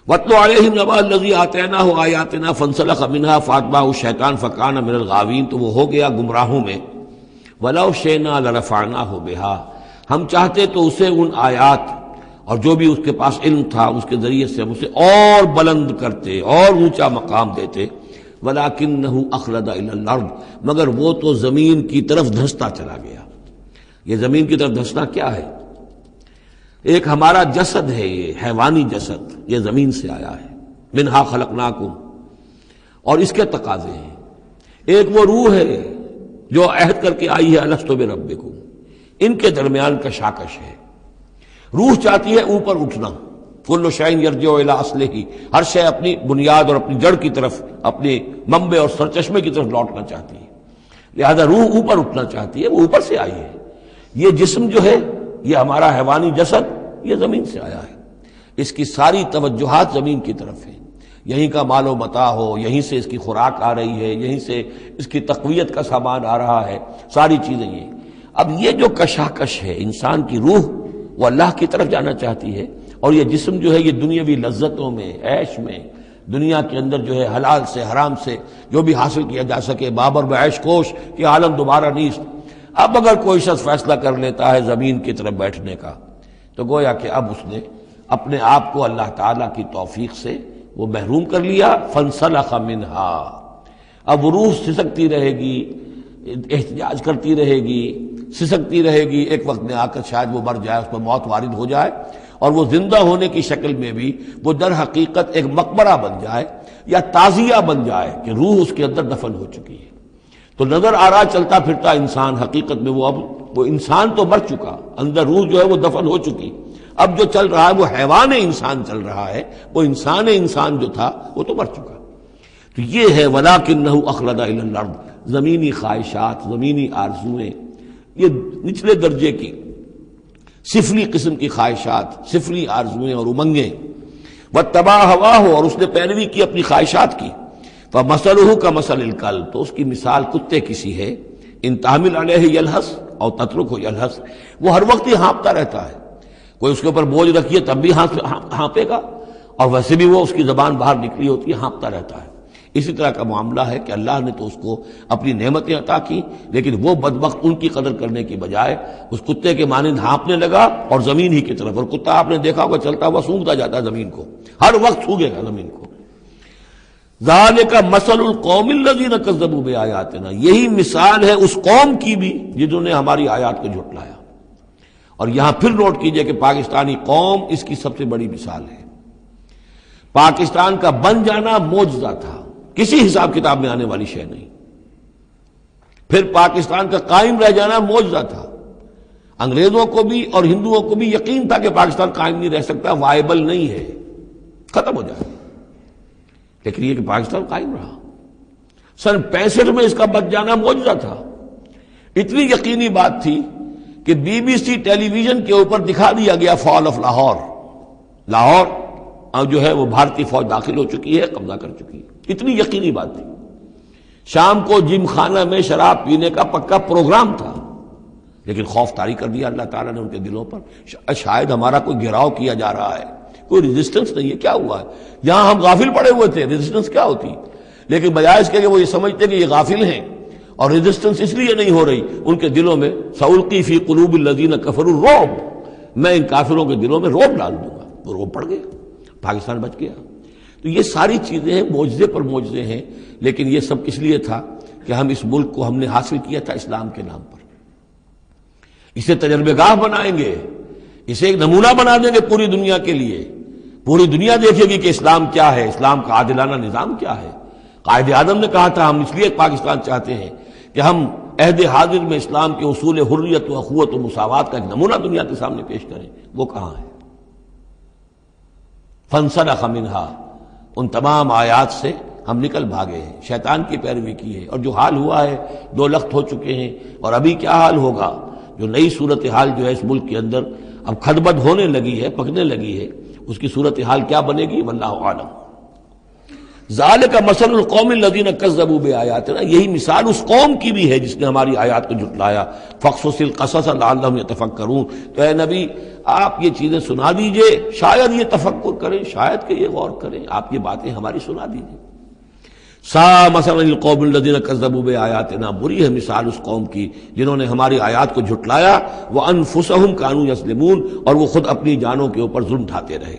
وَاتْلُ عَلَيْهِمْ نَبَأَ الَّذِي آتَيْنَاهُ آيَاتِنَا فَانْسَلَخَ مِنْهَا فَأَتْبَعَهُ الشَّيْطَانُ فَكَانَ مِنَ الْغَاوِينَ، تو وہ ہو گیا گمراہوں میں۔ وَلَوْ شِئْنَا لَرَفَعْنَاهُ بِهَا، ہم چاہتے تو اسے ان آیات اور جو بھی اس کے پاس علم تھا اس کے ذریعے سے ہم اسے اور بلند کرتے اور اونچا مقام دیتے۔ وَلَكِنَّهُ أَخْلَدَ إِلَى الْأَرْضِ، مگر وہ تو زمین کی طرف دھنستا چلا گیا۔ یہ زمین کی طرف دھنسنا کیا ہے؟ ایک ہمارا جسد ہے، یہ حیوانی جسد، یہ زمین سے آیا ہے، منہا خلقناکم، اور اس کے تقاضے ہیں۔ ایک وہ روح ہے جو عہد کر کے آئی ہے الستو بربکم، ان کے درمیان کشاکش ہے۔ روح چاہتی ہے اوپر اٹھنا، کل شیء یرجع الی اصلہ، ہر شے اپنی بنیاد اور اپنی جڑ کی طرف، اپنے منبع اور سرچشمے کی طرف لوٹنا چاہتی ہے، لہذا روح اوپر اٹھنا چاہتی ہے، وہ اوپر سے آئی ہے۔ یہ جسم جو ہے، یہ ہمارا حیوانی جسد، یہ زمین سے آیا ہے، اس کی ساری توجہات زمین کی طرف ہیں، یہیں کا مال و متاع ہو، یہیں سے اس کی خوراک آ رہی ہے، یہیں سے اس کی تقویت کا سامان آ رہا ہے، ساری چیزیں یہ۔ اب یہ جو کشاکش ہے، انسان کی روح وہ اللہ کی طرف جانا چاہتی ہے، اور یہ جسم جو ہے یہ دنیاوی لذتوں میں، عیش میں، دنیا کے اندر جو ہے حلال سے حرام سے جو بھی حاصل کیا جا سکے، بابر بعیش کوش کہ عالم دوبارہ نیست۔ اب اگر کوئی شخص فیصلہ کر لیتا ہے زمین کی طرف بیٹھنے کا، تو گویا کہ اب اس نے اپنے آپ کو اللہ تعالیٰ کی توفیق سے وہ محروم کر لیا۔ فانسلخ منہا، اب وہ روح سسکتی رہے گی، احتجاج کرتی رہے گی، سسکتی رہے گی، ایک وقت میں آ کر شاید وہ مر جائے، اس پر موت وارد ہو جائے، اور وہ زندہ ہونے کی شکل میں بھی وہ در حقیقت ایک مقبرہ بن جائے یا تعزیہ بن جائے کہ روح اس کے اندر دفن ہو چکی ہے۔ تو نظر آ رہا چلتا پھرتا انسان، حقیقت میں وہ انسان تو مر چکا، اندر روح جو ہے وہ دفن ہو چکی، اب جو چل رہا ہے وہ حیوان انسان چل رہا ہے، وہ انسان جو تھا وہ تو مر چکا۔ تو یہ ہے وَلَكِنَّهُ أَخْلَدَ إِلَى الْأَرْضِ، زمینی خواہشات، زمینی آرزویں، یہ نچلے درجے کی سفلی قسم کی خواہشات، سفلی آرزویں اور امنگیں، وَاتَّبَعَ هَوَاهُ، اور اس نے پیروی کی اپنی خواہشات کی، فَمَثَلُهُ كَمَثَلِ الْكَلْبِ، تو اس کی مثال کتے کی سی ہے، ان تحمل علیہ یلہث اور تترکہ یلہث، وہ ہر وقت ہی ہانپتا رہتا ہے، کوئی اس کے اوپر بوجھ رکھیے تب بھی ہانپے گا، اور ویسے بھی وہ اس کی زبان باہر نکلی ہوتی ہے، ہانپتا رہتا ہے۔ اسی طرح کا معاملہ ہے کہ اللہ نے تو اس کو اپنی نعمتیں عطا کی، لیکن وہ بدبخت ان کی قدر کرنے کی بجائے اس کتے کے مانند ہانپنے لگا اور زمین ہی کی طرف، اور کتا آپ نے دیکھا ہوگا چلتا ہوا سونگتا جاتا ہے زمین کو، ہر وقت سونگے گا زمین کو۔ ذالک مثل القوم الذین کذبوا بآیاتنا، یہی مثال ہے اس قوم کی بھی جنہوں نے ہماری آیات کو جھٹلایا۔ اور یہاں پھر نوٹ کیجئے کہ پاکستانی قوم اس کی سب سے بڑی مثال ہے۔ پاکستان کا بن جانا معجزہ تھا، کسی حساب کتاب میں آنے والی شے نہیں۔ پھر پاکستان کا قائم رہ جانا معجزہ تھا، انگریزوں کو بھی اور ہندوؤں کو بھی یقین تھا کہ پاکستان قائم نہیں رہ سکتا، وائبل نہیں ہے، ختم ہو جائے، لیکن یہ کہ پاکستان قائم رہا۔ سن 65 میں اس کا بچ جانا معجزہ تھا، اتنی یقینی بات تھی کہ B B C television کے اوپر دکھا دیا گیا فال آف لاہور، لاہور اب جو ہے وہ بھارتی فوج داخل ہو چکی ہے، قبضہ کر چکی ہے، اتنی یقینی بات تھی۔ شام کو جم خانہ میں شراب پینے کا پکا پروگرام تھا، لیکن خوف طاری کر دیا اللہ تعالیٰ نے ان کے دلوں پر۔ شاید ہمارا کوئی گھیراؤ کیا جا رہا ہے، کوئی ریزسٹنس نہیں ہے، کیا ہوا ہے؟ یہاں ہم غافل پڑے ہوئے تھے، ریزسٹنس کیا ہوتی؟ لیکن بجائے اس کے کہ وہ یہ سمجھتے کہ یہ غافل ہیں، اور ریزسٹنس اس لیے نہیں ہو رہی، ان کے دلوں میں سألقی فی قلوب الذین کفروا الرعب، میں ان کافروں کے دلوں میں رعب ڈال دوں گا۔ وہ رعب پڑ گیا، پاکستان بچ گیا۔ تو یہ ساری چیزیں ہیں، معجزے پر معجزے ہیں، لیکن یہ سب کس لیے تھا کہ ہم اس ملک کو ہم نے حاصل کیا تھا اسلام کے نام پر۔ اسے تجربہ گاہ بنائیں گے، اسے ایک نمونہ بنا دیں گے پوری دنیا کے لیے، پوری دنیا دیکھے گی کہ اسلام کیا ہے، اسلام کا عادلانہ نظام کیا ہے۔ قائد اعظم نے کہا تھا ہم اس لیے پاکستان چاہتے ہیں کہ ہم عہد حاضر میں اسلام کے اصول حریت و اخوت و مساوات کا ایک نمونہ دنیا کے سامنے پیش کریں۔ وہ کہاں ہے؟ فانسلخ منہا، ان تمام آیات سے ہم نکل بھاگے ہیں، شیطان کی پیروی کی ہے، اور جو حال ہوا ہے 2 لخت ہو چکے ہیں، اور ابھی کیا حال ہوگا؟ جو نئی صورتحال جو ہے اس ملک کے اندر اب کھدبد ہونے لگی ہے، پکنے لگی ہے، اس کی صورتحال کیا بنے گی واللہ عالم۔ ذالک مثل القوم الذین کذبوا بآیاتنا، یہی مثال اس قوم کی بھی ہے جس نے ہماری آیات کو جھٹلایا۔ فاقصص القصص لعلہم یتفکرون، تو اے نبی آپ یہ چیزیں سنا دیجئے، شاید یہ تفکر کریں، شاید کہ یہ غور کریں، آپ یہ باتیں ہماری سنا دیجئے۔ سا مثلا القوم الذین کذبوا بآیاتنا، بری ہے مثال اس قوم کی جنہوں نے ہماری آیات کو جھٹلایا، وانفسہم کانوا یظلمون، اور وہ خود اپنی جانوں کے اوپر ظلم ڈھاتے رہے۔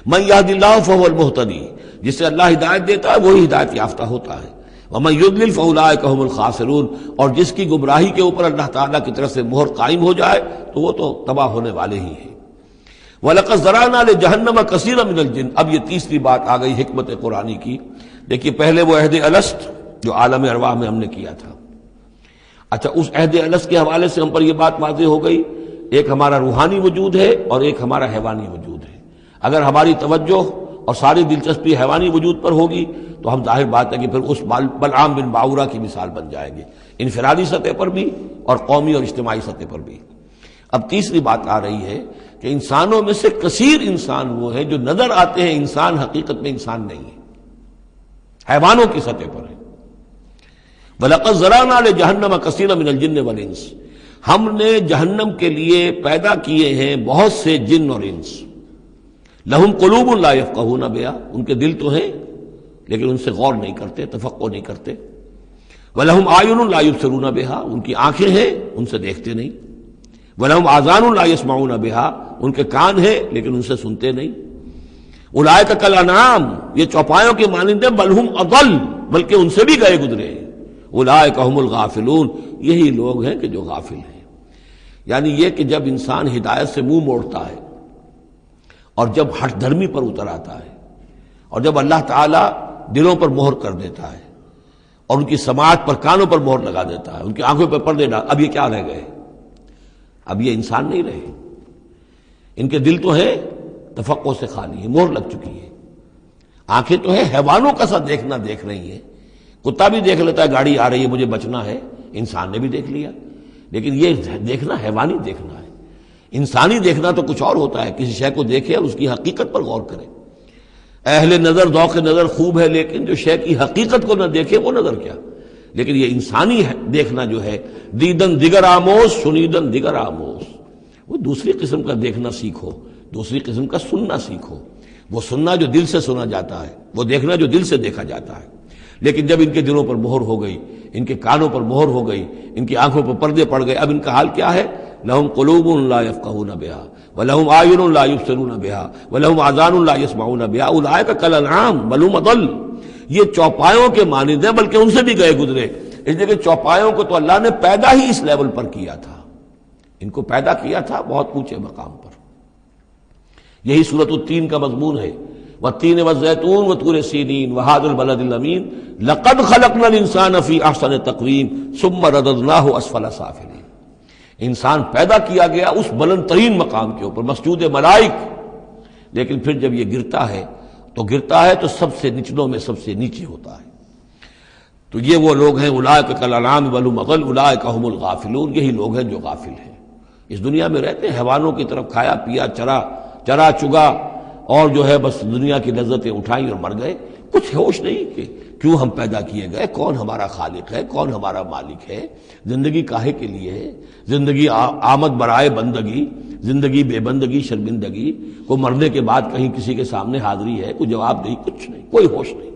من یہد اللہ فہو المہتدی، جسے اللہ ہدایت دیتا ہے وہی ہدایت یافتہ ہوتا ہے۔ ومن یضلل فاولئک هم الخاسرون، اور جس کی گمراہی کے اوپر اللہ تعالیٰ کی طرف سے مہر قائم ہو جائے تو وہ تو تباہ ہونے والے ہی ہیں۔ وَلَقَدْ ذَرَأْنَا لِجَهَنَّمَ كَثِيرًا مِنَ الْجِنِّ، اب یہ تیسری بات آ گئی حکمت قرآنی کی۔ دیکھیے پہلے وہ عہد الست جو عالم ارواح میں ہم نے کیا تھا، اچھا اس عہد الست کے حوالے سے ہم پر یہ بات واضح ہو گئی، ایک ہمارا روحانی وجود ہے اور ایک ہمارا حیوانی وجود ہے۔ اگر ہماری توجہ اور ساری دلچسپی حیوانی وجود پر ہوگی تو ہم ظاہر بات ہے کہ پھر اس بلعام بن باورا کی مثال بن جائیں گے، انفرادی سطح پر بھی اور قومی اور اجتماعی سطح پر بھی۔ اب تیسری بات آ رہی ہے کہ انسانوں میں سے کثیر انسان وہ ہیں جو نظر آتے ہیں انسان، حقیقت میں انسان نہیں ہے، حیوانوں کی سطح پر ہے۔ وَلَقَدْ ذَرَأْنَا لِجَهَنَّمَ كَثِيرًا مِنَ الْجِنِّ وَالْإِنسِ، ہم نے جہنم کے لیے پیدا کیے ہیں بہت سے جن اور انس۔ لہم قلوب لا یفقہون بہا، ان کے دل تو ہیں لیکن ان سے غور نہیں کرتے، تفقہ نہیں کرتے۔ وَلَهُمْ أَعْيُنٌ لَا يُبْصِرُونَ بِهَا، ان کی آنکھیں ہیں ان سے دیکھتے نہیں۔ وَلَهُمْ آذَانٌ لَا يَسْمَعُونَ بِهَا، ان کے کان ہیں لیکن ان سے سنتے نہیں۔ اولئک کالانعام، یہ چوپایوں کے مانند ہیں، بل ہم اضل، بلکہ ان سے بھی گئے گزرے ہیں۔ اولئک هم الغافلون، یہی لوگ ہیں کہ جو غافل ہیں۔ یعنی یہ کہ جب انسان ہدایت سے منہ موڑتا ہے اور جب ہٹ دھرمی پر اتر آتا ہے اور جب اللہ تعالیٰ دلوں پر مہر کر دیتا ہے اور ان کی سماعت پر، کانوں پر مہر لگا دیتا ہے، ان کی آنکھوں پر پردے ڈال، اب یہ کیا رہ گئے؟ اب یہ انسان نہیں رہے، ان کے دل تو ہے تفقع سے خالی ہے، مہر لگ چکی ہے۔ آنکھیں تو ہے حیوانوں کا سا دیکھنا دیکھ رہی ہیں، کتا بھی دیکھ لیتا ہے گاڑی آ رہی ہے مجھے بچنا ہے، انسان نے بھی دیکھ لیا، لیکن یہ دیکھنا حیوانی دیکھنا ہے۔ انسانی دیکھنا تو کچھ اور ہوتا ہے، کسی شے کو دیکھے اور اس کی حقیقت پر غور کرے۔ اہل نظر ذوق نظر خوب ہے، لیکن جو شے کی حقیقت کو نہ دیکھے وہ نظر کیا۔ لیکن یہ انسانی دیکھنا جو ہے، دیدن دیگر آموز شنیدن دیگر آموز، وہ دوسری قسم کا دیکھنا سیکھو، دوسری قسم کا سننا سیکھو۔ وہ سننا جو دل سے سنا جاتا ہے، وہ دیکھنا جو دل سے دیکھا جاتا ہے۔ لیکن جب ان کے دلوں پر مہر ہو گئی، ان کے کانوں پر مہر ہو گئی، ان کی آنکھوں پر پردے پڑ گئے، اب ان کا حال کیا ہے؟ لہم قلوب لا یفقہون بہا ولہم اعین لا یبصرون بہا ولہم آذان لا یسمعون بہا اولئک کالانعام بل ہم اضل، یہ چوپایوں کے مانند ہیں بلکہ ان سے بھی گئے گزرے۔ اس لیے کہ چوپایوں کو تو اللہ نے پیدا ہی اس لیول پر کیا تھا، ان کو پیدا کیا تھا بہت اونچے مقام پر۔ یہی سورۃ التین کا مضمون ہے، والتین والزیتون وطور سینین وہذا البلد الامین لقد خلقنا الانسان فی احسن تقویم ثم رددناہ اسفل سافلین۔ انسان پیدا کیا گیا اس بلند ترین مقام کے اوپر، مسجود ملائک، لیکن پھر جب یہ گرتا ہے تو سب سے نچلوں میں سب سے نیچے ہوتا ہے۔ تو یہ وہ لوگ ہیں اولئک کالانعام بل هم اضل اولئک هم الغافلون، یہی لوگ ہیں جو غافل ہیں، اس دنیا میں رہتے ہیں حیوانوں کی طرف کھایا پیا چرا چگا اور جو ہے بس دنیا کی لذتیں اٹھائیں اور مر گئے، کچھ ہوش نہیں کہ کیوں ہم پیدا کیے گئے، کون ہمارا خالق ہے، کون ہمارا مالک ہے، زندگی کاہے کے لیے ہے، زندگی آمد برائے بندگی، زندگی بے بندگی شرمندگی، کو مرنے کے بعد کہیں کسی کے سامنے حاضری ہے، کوئی جواب نہیں، کچھ نہیں، کوئی ہوش نہیں۔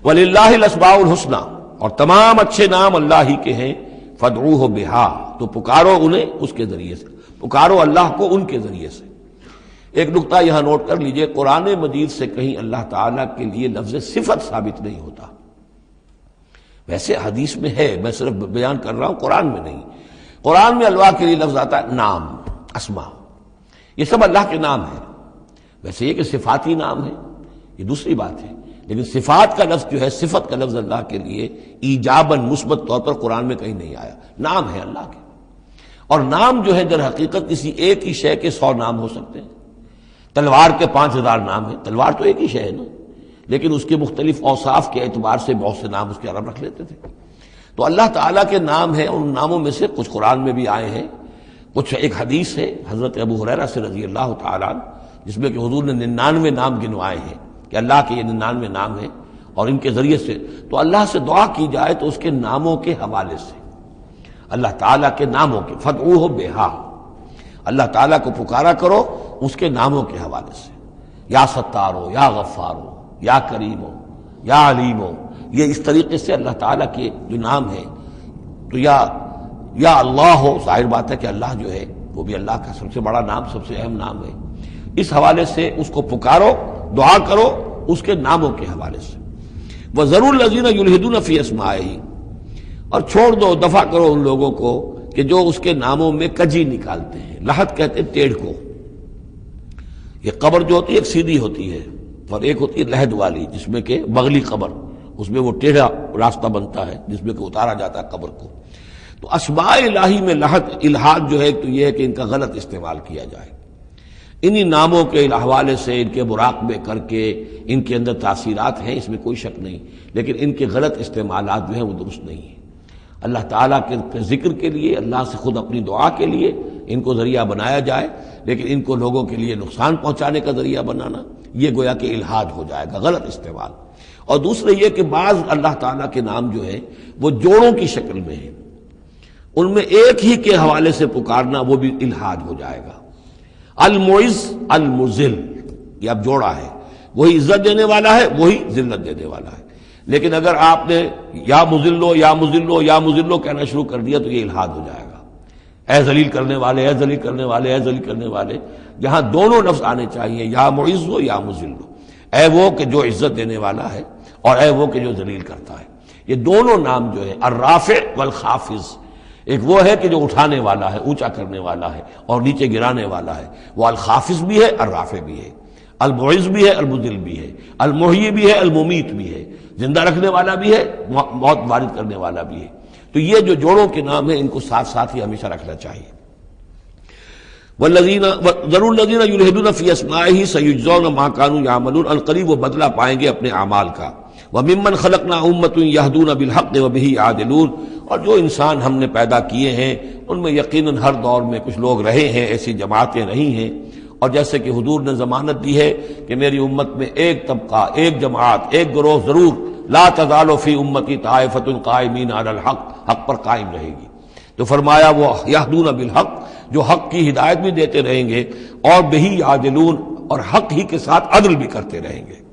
وَلِلَّهِ الْأَسْمَاءُ الْحُسْنَى، اور تمام اچھے نام اللہ ہی کے ہیں، فَادْعُوهُ بِهَا، تو پکارو انہیں اس کے ذریعے سے، پکارو اللہ کو ان کے ذریعے سے۔ ایک نقطہ یہاں نوٹ کر لیجئے، قرآن مجید سے کہیں اللہ تعالیٰ کے لیے لفظ صفت ثابت نہیں ہوتا، ویسے حدیث میں ہے، میں صرف بیان کر رہا ہوں، قرآن میں نہیں۔ قرآن میں اللہ کے لیے لفظ آتا ہے نام، اسما، یہ سب اللہ کے نام ہیں، ویسے یہ کہ صفاتی نام ہے یہ دوسری بات ہے، لیکن صفات کا لفظ جو ہے، صفت کا لفظ اللہ کے لیے ایجاباً مثبت طور پر قرآن میں کہیں نہیں آیا، نام ہے اللہ کے۔ اور نام جو ہے در حقیقت کسی ایک ہی شے کے 100 نام ہو سکتے ہیں، تلوار کے 5000 نام ہیں، تلوار تو ایک ہی شے ہے نا، لیکن اس کے مختلف اوصاف کے اعتبار سے بہت سے نام اس کے عرب رکھ لیتے تھے۔ تو اللہ تعالیٰ کے نام ہیں، ان ناموں میں سے کچھ قرآن میں بھی آئے ہیں، کچھ ایک حدیث ہے حضرت ابو ہریرہ سے رضی اللہ تعالیٰ عنہ، جس میں کہ حضور نے 99 نام گنوائے ہیں کہ اللہ کے یہ 99 نام ہیں، اور ان کے ذریعے سے تو اللہ سے دعا کی جائے تو اس کے ناموں کے حوالے سے، اللہ تعالیٰ کے ناموں کے، فادعوہ بہا، اللہ تعالیٰ کو پکارا کرو اس کے ناموں کے حوالے سے، یا ستارو، یا غفارو، یا کریمو، یا علیمو، یہ اس طریقے سے اللہ تعالیٰ کے جو نام ہیں، تو یا اللہ ہو، ظاہر بات ہے کہ اللہ جو ہے وہ بھی اللہ کا سب سے بڑا نام، سب سے اہم نام ہے، اس حوالے سے اس کو پکارو، دعا کرو اس کے ناموں کے حوالے سے۔ وَذَرُوا الَّذِينَ يُلْحِدُونَ فِي أَسْمَائِهِ، اور چھوڑ دو، دفع کرو ان لوگوں کو کہ جو اس کے ناموں میں کجی نکالتے ہیں، لحد کہتے ہیں ٹیڑھ کو، یہ قبر جو ہوتی ہے ایک سیدھی ہوتی ہے اور ایک ہوتی ہے لحد والی، جس میں کہ بغلی قبر، اس میں وہ ٹیڑھا راستہ بنتا ہے جس میں کہ اتارا جاتا ہے قبر کو۔ تو اسماء الہی میں لحد الحاد جو ہے تو یہ ہے کہ ان کا غلط استعمال کیا جائے، انہی ناموں کے حوالے سے ان کے مراقبے کر کے ان کے اندر تاثیرات ہیں، اس میں کوئی شک نہیں، لیکن ان کے غلط استعمالات جو ہیں وہ درست نہیں ہیں۔ اللہ تعالیٰ کے ذکر کے لیے، اللہ سے خود اپنی دعا کے لیے ان کو ذریعہ بنایا جائے، لیکن ان کو لوگوں کے لیے نقصان پہنچانے کا ذریعہ بنانا یہ گویا کہ الحاد ہو جائے گا، غلط استعمال۔ اور دوسرے یہ کہ بعض اللہ تعالیٰ کے نام جو ہیں وہ جوڑوں کی شکل میں ہیں، ان میں ایک ہی کے حوالے سے پکارنا وہ بھی الحاد ہو جائے گا۔ المعز المذل، یہ اب جوڑا ہے، وہی عزت دینے والا ہے، وہی ذلت دینے والا ہے، لیکن اگر آپ نے یا مذلو یا مذلو یا مذلو کہنا شروع کر دیا تو یہ الحاد ہو جائے گا، اے ذلیل کرنے والے، اے ذلیل کرنے والے، اے ذلیل کرنے والے، جہاں دونوں لفظ آنے چاہیے، یا معز ہو یا مذل ہو، اے وہ کہ جو عزت دینے والا ہے اور اے وہ کہ جو ذلیل کرتا ہے۔ یہ دونوں نام جو ہے الرافع والخافض، ایک وہ ہے کہ جو اٹھانے والا ہے، اونچا کرنے والا ہے اور نیچے گرانے والا ہے، وہ الخافض بھی ہے، الرافع بھی ہے، المعز بھی ہے، المذل بھی ہے، المحیی بھی ہے، الممیت بھی ہے، زندہ رکھنے والا بھی ہے، موت وارد کرنے والا بھی ہے۔ تو یہ جو جوڑوں کے نام ہیں ان کو ساتھ ساتھ ہی ہمیشہ رکھنا چاہیے۔ ذروا الذین یلحدون فی اسمائہ سیجزون ما کانوا یعملون، القریب وہ بدلہ پائیں گے اپنے اعمال کا۔ وممن خلقنا امۃ یہدون بالحق وبہ یعدلون، اور جو انسان ہم نے پیدا کیے ہیں ان میں یقیناً ہر دور میں کچھ لوگ رہے ہیں، ایسی جماعتیں رہی ہیں، اور جیسے کہ حضور نے ضمانت دی ہے کہ میری امت میں ایک طبقہ، ایک جماعت، ایک گروہ ضرور، لا تزال فی امتی طائفۃ قائمین علی الحق، حق پر قائم رہے گی۔ تو فرمایا وہ یہدون بالحق، جو حق کی ہدایت بھی دیتے رہیں گے، اور بہی یعدلون، اور حق ہی کے ساتھ عدل بھی کرتے رہیں گے۔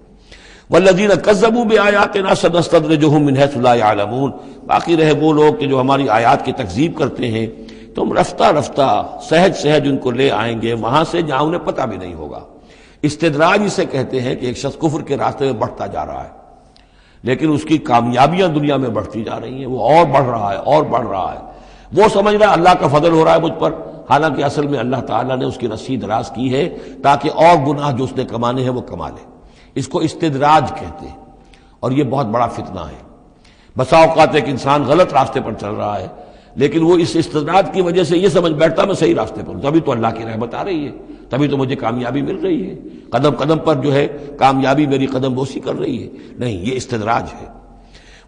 والذین کذبوا بآیاتنا سنستدرجهم من حیث لا يعلمون، باقی رہے وہ لوگ کہ جو ہماری آیات کی تکذیب کرتے ہیں، تم رفتہ رفتہ سہج سہج ان کو لے آئیں گے وہاں سے جہاں انہیں پتہ بھی نہیں ہوگا۔ استدراج اسے کہتے ہیں کہ ایک شخص کفر کے راستے میں بڑھتا جا رہا ہے، لیکن اس کی کامیابیاں دنیا میں بڑھتی جا رہی ہیں، وہ اور بڑھ رہا ہے اور بڑھ رہا ہے، وہ سمجھ رہا ہے اللہ کا فضل ہو رہا ہے مجھ پر، حالانکہ اصل میں اللہ تعالیٰ نے اس کی رسی دراز کی ہے تاکہ اور گناہ جو اس نے کمانے ہیں وہ کما لے۔ اس کو استدراج کہتے ہیں، اور یہ بہت بڑا فتنہ ہے۔ بسا اوقات ایک انسان غلط راستے پر چل رہا ہے، لیکن وہ اس استدراج کی وجہ سے یہ سمجھ بیٹھتا میں صحیح راستے پر ہوں، تبھی تو اللہ کی رحمت آ رہی ہے، تبھی تو مجھے کامیابی مل رہی ہے، قدم قدم پر جو ہے کامیابی میری قدم بوسی کر رہی ہے۔ نہیں، یہ استدراج ہے۔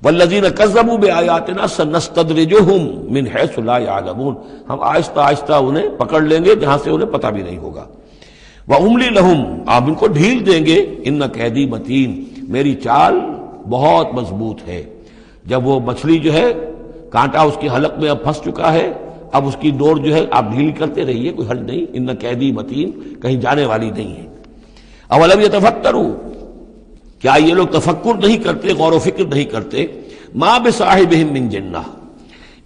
والذین کذبوا بآیاتنا سنستدرجهم من حیث لا یعلمون، ہم آہستہ آہستہ انہیں پکڑ لیں گے جہاں سے انہیں پتہ بھی نہیں ہوگا۔ وَأُمْلِي لَهُمْ، آپ ان کو ڈھیل دیں گے، ان کیدی متین، میری چال بہت مضبوط ہے۔ جب وہ مچھلی جو ہے کانٹا اس کی حلق میں اب پھنس چکا ہے، اب اس کی ڈور جو ہے آپ ڈھیل کرتے رہیے، کوئی حرج نہیں، ان کیدی متین کہیں جانے والی نہیں ہے۔ اولم یتفکروا، کیا یہ لوگ تفکر نہیں کرتے، غور و فکر نہیں کرتے، ما بصاحبہم من جنہ،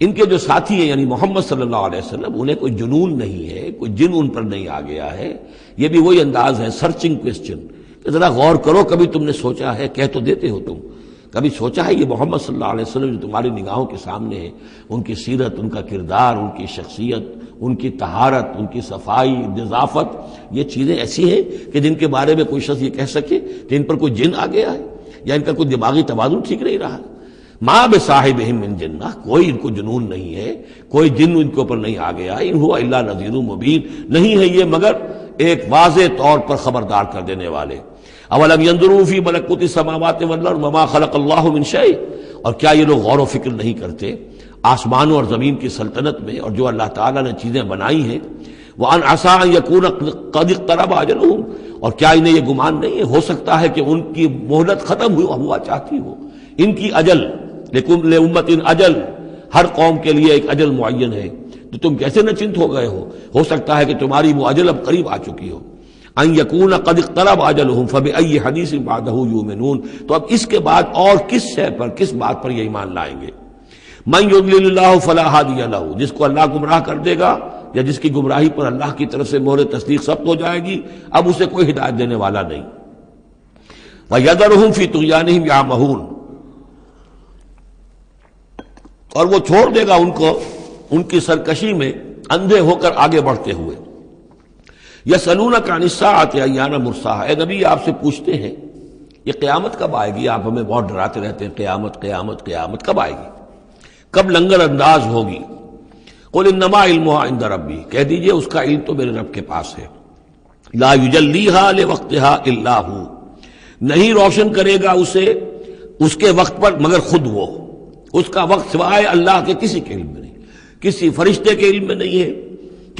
ان کے جو ساتھی ہیں یعنی محمد صلی اللہ علیہ وسلم، انہیں کوئی جنون نہیں ہے، کوئی جن ان پر نہیں آ گیا ہے۔ یہ بھی وہی انداز ہے، سرچنگ کوسچن، کہ ذرا غور کرو، کبھی تم نے سوچا ہے، کہہ تو دیتے ہو تم، کبھی سوچا ہے یہ محمد صلی اللہ علیہ وسلم جو تمہاری نگاہوں کے سامنے ہے، ان کی سیرت، ان کا کردار، ان کی شخصیت، ان کی طہارت، ان کی صفائی، نظافت، یہ چیزیں ایسی ہیں کہ جن کے بارے میں کوئی شخص یہ کہہ سکے کہ ان پر کوئی جن آ گیا ہے یا ان کا کوئی دماغی توازن ٹھیک نہیں رہا۔ ما بصاحبہم من جنہ، کوئی ان کو جنون نہیں ہے، کوئی جن ان کے اوپر نہیں آ گیا، ان ہوا الا نذیر مبین، نہیں ہے یہ مگر ایک واضح طور پر خبردار کر دینے والے۔ اولم ينظروا فی ملکوت السماوات والارض وما خلق اللہ من شیء، اور کیا یہ لوگ غور و فکر نہیں کرتے آسمانوں اور زمین کی سلطنت میں اور جو اللہ تعالیٰ نے چیزیں بنائی ہیں، وان عسى ان يكون قد اقترب اجلهم، اور کیا انہیں یہ گمان نہیں ہے، ہو سکتا ہے کہ ان کی مہلت ختم ہوا چاہتی ہو، ان کی اجل، لکل امت اجل، ہر قوم کے لیے ایک اجل معین ہے، تو تم کیسے نچنت ہو گئے ہو سکتا ہے کہ تمہاری وہ اجل اب قریب آ چکی ہو۔ ان یکون قد اقترب اجلهم فبأي حدیث بعدہ یؤمنون، تو اب اس کے بعد اور کس شے پر، کس بات پر یہ ایمان لائیں گے؟ من یضلل اللہ فلا ہادی لہ، جس کو اللہ گمراہ کر دے گا یا جس کی گمراہی پر اللہ کی طرف سے مہر تصدیق ثبت ہو جائے گی، اب اسے کوئی ہدایت دینے والا نہیں۔ وَيَذَرُهُمْ فِي طُغْيَانِهِمْ يَعْمَهُونَ، اور وہ چھوڑ دے گا ان کو ان کی سرکشی میں اندھے ہو کر آگے بڑھتے ہوئے۔ یسألونک عن الساعة ایان مرساها، اے نبی آپ سے پوچھتے ہیں یہ قیامت کب آئے گی، آپ ہمیں بہت ڈراتے رہتے ہیں قیامت قیامت قیامت کب آئے گی، کب لنگر انداز ہوگی۔ قل انما علمها عند ربی، کہہ دیجئے اس کا علم تو میرے رب کے پاس ہے۔ لا یجلیها لوقتها الا هو، نہیں روشن کرے گا اسے اس کے وقت پر مگر خود وہ، اس کا وقت سوائے اللہ کے کسی کے علم میں نہیں، کسی فرشتے کے علم میں نہیں ہے،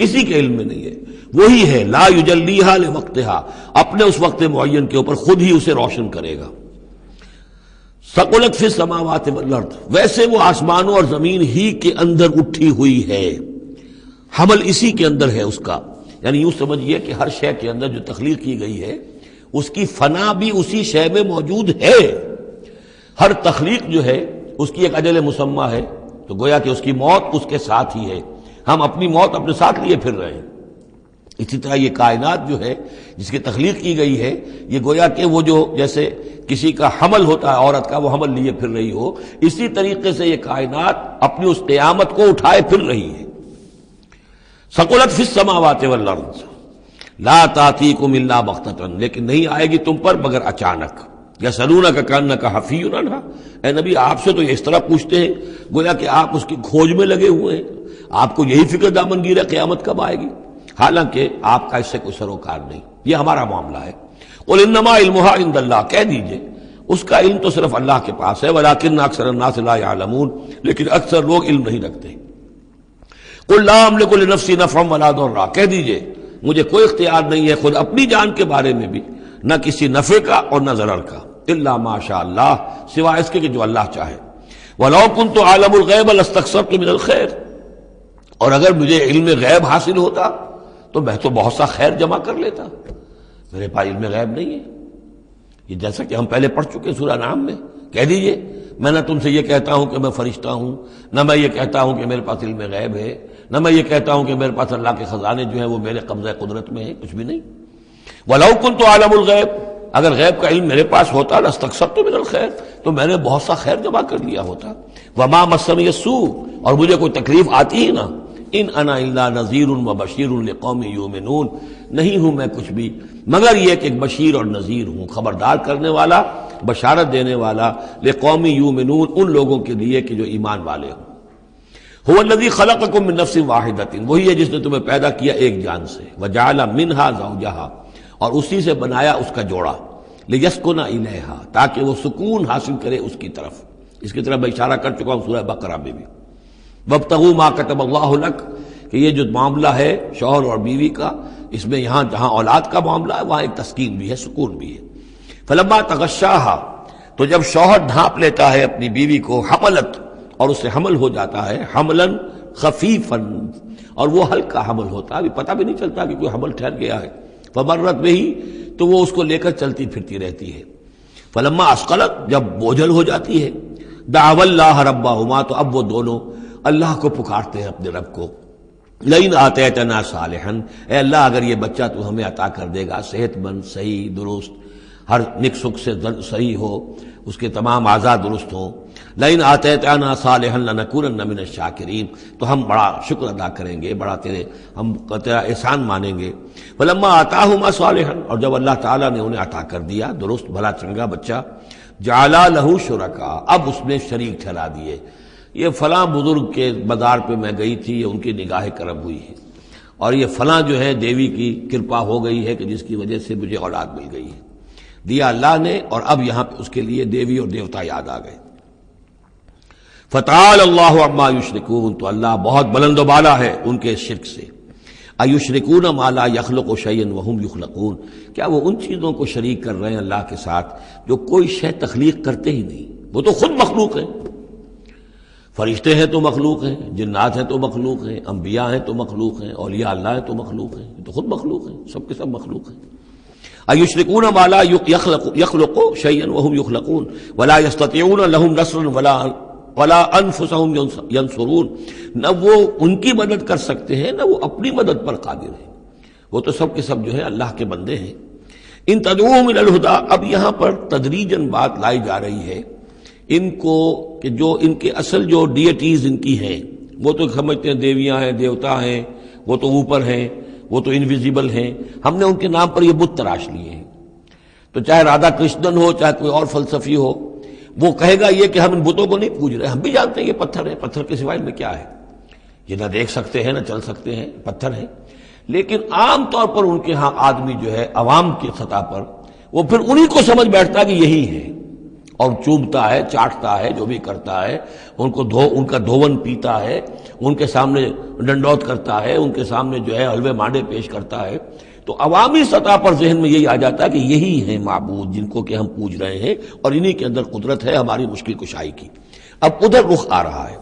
کسی کے علم میں نہیں ہے، وہی ہے لا یجلیها لوقتها، اپنے اس وقت معین کے اوپر خود ہی اسے روشن کرے گا۔ ثقلت فی السماوات والارض، ویسے وہ آسمانوں اور زمین ہی کے اندر اٹھی ہوئی ہے، حمل اسی کے اندر ہے اس کا، یعنی یوں سمجھیے کہ ہر شے کے اندر جو تخلیق کی گئی ہے اس کی فنا بھی اسی شے میں موجود ہے۔ ہر تخلیق جو ہے اس کی ایک اجل مسمى ہے، تو گویا کہ اس کی موت اس کے ساتھ ہی ہے، ہم اپنی موت اپنے ساتھ لیے پھر رہے ہیں۔ اسی طرح یہ کائنات جو ہے جس کی تخلیق کی گئی ہے، یہ گویا کہ وہ جو جیسے کسی کا حمل ہوتا ہے، عورت کا وہ حمل لیے پھر رہی ہو، اسی طریقے سے یہ کائنات اپنی اس قیامت کو اٹھائے پھر رہی ہے۔ ثقلت فی السماوات والارض لا تأتیکم الا بغتۃ، لیکن نہیں آئے گی تم پر مگر اچانک۔ یسألونک کأنک حفی عنہا، اے نبی آپ سے تو یہ اس طرح پوچھتے ہیں گویا کہ آپ اس کی کھوج میں لگے ہوئے ہیں، آپ کو یہی فکر دامنگیر ہے قیامت کب آئے گی، حالانکہ آپ کا اس سے کوئی سروکار نہیں، یہ ہمارا معاملہ ہے۔ قل انما علمها عند اللہ، کہہ دیجئے اس کا علم تو صرف اللہ کے پاس ہے، ولکن اکثر الناس لا يعلمون، لیکن اکثر لوگ علم نہیں رکھتے۔ قل لا املک لنفسی نفعا ولا ضرا، کہہ دیجئے مجھے کوئی اختیار نہیں ہے خود اپنی جان کے بارے میں بھی، نہ کسی نفع کا اور نہ ضرر کا، الا ما شاء اللہ، سوائے اس کے کہ جو اللہ چاہے۔ ولو كنت عالم الغیب لاستكثرت من الخیر، اور اگر مجھے علم غیب حاصل ہوتا تو میں تو بہت سا خیر جمع کر لیتا، میرے پاس علم غیب نہیں ہے۔ یہ جیسا کہ ہم پہلے پڑھ چکے سورہ نام میں، کہہ دیجئے میں نہ تم سے یہ کہتا ہوں کہ میں فرشتہ ہوں، نہ میں یہ کہتا ہوں کہ میرے پاس علم غیب ہے، نہ میں یہ کہتا ہوں کہ میرے پاس اللہ کے خزانے جو ہیں وہ میرے قبضہ قدرت میں ہیں، کچھ بھی نہیں۔ وَلَوْ كُنْتُ عَالَمُ الْغَيْبِ، اگر غیب کا علم میرے پاس ہوتا لَاسْتَكْثَرْتُ مِنَ الْخَيْرِ، تو میں نے بہت سا خیر جمع کر لیا ہوتا۔ وَمَا مَسَّنِيَ السُّوءُ، اور مجھے کوئی تکلیف آتی ہی نہ۔ ان انا الا نذیر وبشیر لقوم یؤمنون، نہیں ہوں میں کچھ بھی مگر یہ کہ ایک بشیر اور نذیر ہوں، خبردار کرنے والا، بشارت دینے والا، لقوم یؤمنون، ان لوگوں کے لیے کہ جو ایمان والے ہوں۔ هو الذی خلقکم من نفس واحدۃ، وہی ہے جس نے تمہیں پیدا کیا ایک جان سے، وجعل منها زوجها، اور اسی سے بنایا اس کا جوڑا، لیسکن الیہا، تاکہ وہ سکون حاصل کرے اس کی طرف، اس کی طرف میں اشارہ کر چکا ہوں سورہ بقرہ میں بھی. وابتغوا ما کتب اللہ لک، کہ یہ جو معاملہ ہے شوہر اور بیوی کا، اس میں یہاں جہاں اولاد کا معاملہ ہے وہاں ایک تسکین بھی ہے، سکون بھی ہے. فلما تغشاہا، تو جب شوہر ڈھانپ لیتا ہے اپنی بیوی کو، حملت، اور اس سے حمل ہو جاتا ہے، حملاً خفیفاً، اور وہ ہلکا حمل ہوتا ہے، ابھی پتہ بھی نہیں چلتا کہ کوئی حمل ٹھہر گیا ہے. فمرت بہی، تو وہ اس کو لے کر چلتی پھرتی رہتی ہے. فلما اسقلت، جب بوجھل ہو جاتی ہے، دعوا اللہ ربہما، تو اب وہ دونوں اللہ کو پکارتے ہیں، اپنے رب کو. لئن آتیتنا صالحا، اے اللہ اگر یہ بچہ تو ہمیں عطا کر دے گا صحت مند، صحیح، درست، ہر نک سکھ سے صحیح ہو، اس کے تمام اعضاء درست ہوں. لئن آتیتنا صالحا لنکونن من الشاکرین، تو ہم بڑا شکر ادا کریں گے، بڑا ہم تیرا احسان مانیں گے. فلما آتاہما صالحا، اور جب اللہ تعالیٰ نے انہیں عطا کر دیا درست بھلا چنگا بچہ، جعلا لہ شرکا، اب اس میں شریک ٹھہرا دیے. یہ فلاں بزرگ کے مزار پہ میں گئی تھی، یہ ان کی نگاہ کرم ہوئی ہے، اور یہ فلاں جو ہے دیوی کی کرپا ہو گئی ہے کہ جس کی وجہ سے مجھے اولاد مل گئی ہے. دیا اللہ نے، اور اب یہاں پہ اس کے لیے دیوی اور دیوتا یاد آ گئے. فتعال اللہ عما یشرکون، تو اللہ بہت بلند و بالا ہے ان کے شرک سے. ایشرکون ما لا یخلق شیئا وهم یخلقون، کیا وہ ان چیزوں کو شریک کر رہے ہیں اللہ کے ساتھ جو کوئی شے تخلیق کرتے ہی نہیں، وہ تو خود مخلوق ہیں. فرشتے ہیں تو مخلوق ہیں، جنات ہیں تو مخلوق ہیں، انبیاء ہیں تو مخلوق ہیں، اولیاء اللہ ہیں تو مخلوق ہیں، یہ تو خود مخلوق ہیں، سب کے سب مخلوق ہیں. ایشرکون ما لا یخلق شیئا وهم یخلقون ولا یستطیعون لهم نصرا ولا انفسهم ینصرون، نہ وہ ان کی مدد کر سکتے ہیں نہ وہ اپنی مدد پر قادر ہیں، وہ تو سب کے سب جو ہے اللہ کے بندے ہیں. ان تدعوهم الى الہدی، اب یہاں پر تدریجاً بات لائی جا رہی ہے ان کو کہ جو ان کے اصل جو ڈیٹیز ان کی ہیں، وہ تو سمجھتے ہیں دیویاں ہیں، دیوتا ہیں، وہ تو اوپر ہیں، وہ تو انویزیبل ہیں، ہم نے ان کے نام پر یہ بت تراش لیے ہیں. تو چاہے رادھا کرشنن ہو، چاہے کوئی اور فلسفی ہو، وہ کہے گا یہ کہ ہم ان بتوں کو نہیں پوج رہے، ہم بھی جانتے ہیں یہ پتھر ہے، پتھر کے سوائے میں کیا ہے، یہ نہ دیکھ سکتے ہیں نہ چل سکتے ہیں، پتھر ہیں. لیکن عام طور پر ان کے ہاں آدمی جو ہے عوام کی سطح پر وہ پھر انہی کو سمجھ بیٹھتا ہے کہ یہی ہے، اور چومتا ہے، چاٹتا ہے، جو بھی کرتا ہے، ان کا دھون پیتا ہے، ان کے سامنے ڈنڈوت کرتا ہے، ان کے سامنے جو ہے حلوے مانڈے پیش کرتا ہے. تو عوامی سطح پر ذہن میں یہی آ جاتا ہے کہ یہی ہیں معبود جن کو کہ ہم پوج رہے ہیں، اور انہی کے اندر قدرت ہے ہماری مشکل کشائی کی. اب ادھر رخ آ رہا ہے.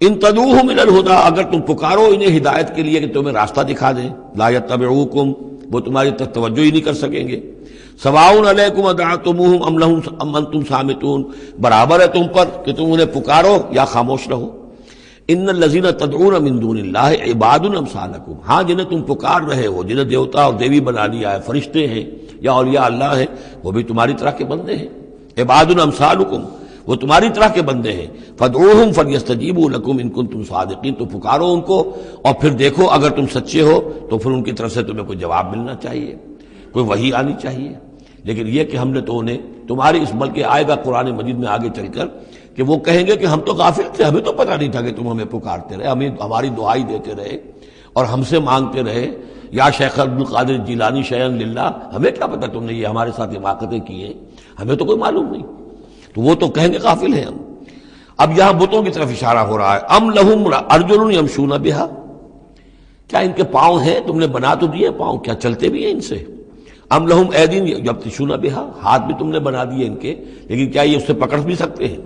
ان تدعوہم الی الہدی، اگر تم پکارو انہیں ہدایت کے لیے کہ تمہیں راستہ دکھا دیں، لا یتبعوکم، وہ تمہاری طرف توجہ ہی نہیں کر سکیں گے. سواء علیکم ادعوتموہم ام انتم صامتون، برابر ہے تم پر کہ تم انہیں پکارو یا خاموش رہو. ان الذین تدعون من دون اللہ عباد امثالکم، ہاں جنہیں تم پکار رہے ہو، جنہیں دیوتا اور دیوی بنا لیا ہے، فرشتے ہیں یا اولیاء اللہ ہیں، وہ بھی تمہاری طرح کے بندے ہیں. عباد امثالکم، وہ تمہاری طرح کے بندے ہیں. فادعوہم فلیستجیبوا لکم ان کنتم صادقین، تو پکارو ان کو اور پھر دیکھو اگر تم سچے ہو تو پھر ان کی طرف سے تمہیں کوئی جواب ملنا چاہیے، کوئی وحی آنی چاہیے. لیکن یہ کہ ہم نے تو انہیں تمہاری اس، بلکہ آئے گا قرآن مجید میں آگے چل کر کہ وہ کہیں گے کہ ہم تو غافل تھے، ہمیں تو پتہ نہیں تھا کہ تم ہمیں پکارتے رہے، ہمیں ہماری دعائی دیتے رہے اور ہم سے مانگتے رہے، یا شیخ عبد القادر جیلانی شیئا للہ، ہمیں کیا پتہ تم نے یہ ہمارے ساتھ حماقتیں کی ہیں، ہمیں تو کوئی معلوم نہیں. تو وہ تو کہیں گے غافل ہیں ہم. اب یہاں بتوں کی طرف اشارہ ہو رہا ہے. ام لہم ارجل یمشون بہا، کیا ان کے پاؤں ہیں، تم نے بنا تو دیے پاؤں، کیا چلتے بھی ہیں ان سے. ام لہم ایدین یبطشون بہا، ہاتھ بھی تم نے بنا دیے ان کے، لیکن کیا یہ اس سے پکڑ بھی سکتے ہیں.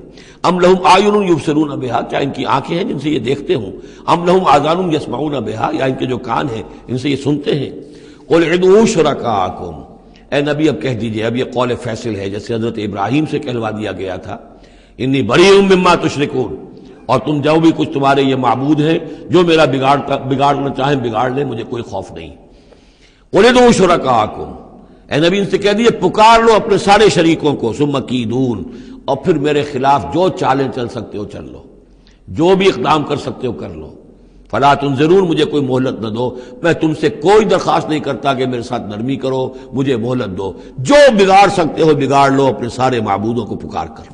ام لہم اعین یبصرون بہا، کیا ان کی آنکھیں ہیں جن سے یہ دیکھتے ہوں. ام لہم آذان یسمعون بہا، یا ان کے جو کان ہیں ان سے یہ سنتے ہیں. قل ادعوا شرکاءکم، اے نبی اب کہہ دیجئے، اب یہ قول فیصل ہے جیسے حضرت ابراہیم سے کہلوا دیا گیا تھا، انی بریء مما تشرکون، اور تم جو بھی کچھ تمہارے یہ معبود ہیں جو میرا بگاڑنا چاہیں بگاڑ لیں، مجھے کوئی خوف نہیں. قل ادعوا شرکاءکم، اے نبی ان سے کہہ دیجئے پکار لو اپنے سارے شریکوں کو، ثم کیدون، اور پھر میرے خلاف جو چالیں چل سکتے ہو چل لو، جو بھی اقدام کر سکتے ہو کر لو. فلا تنظرون، مجھے کوئی مہلت نہ دو، میں تم سے کوئی درخواست نہیں کرتا کہ میرے ساتھ نرمی کرو، مجھے مہلت دو، جو بگاڑ سکتے ہو بگاڑ لو اپنے سارے معبودوں کو پکار کر.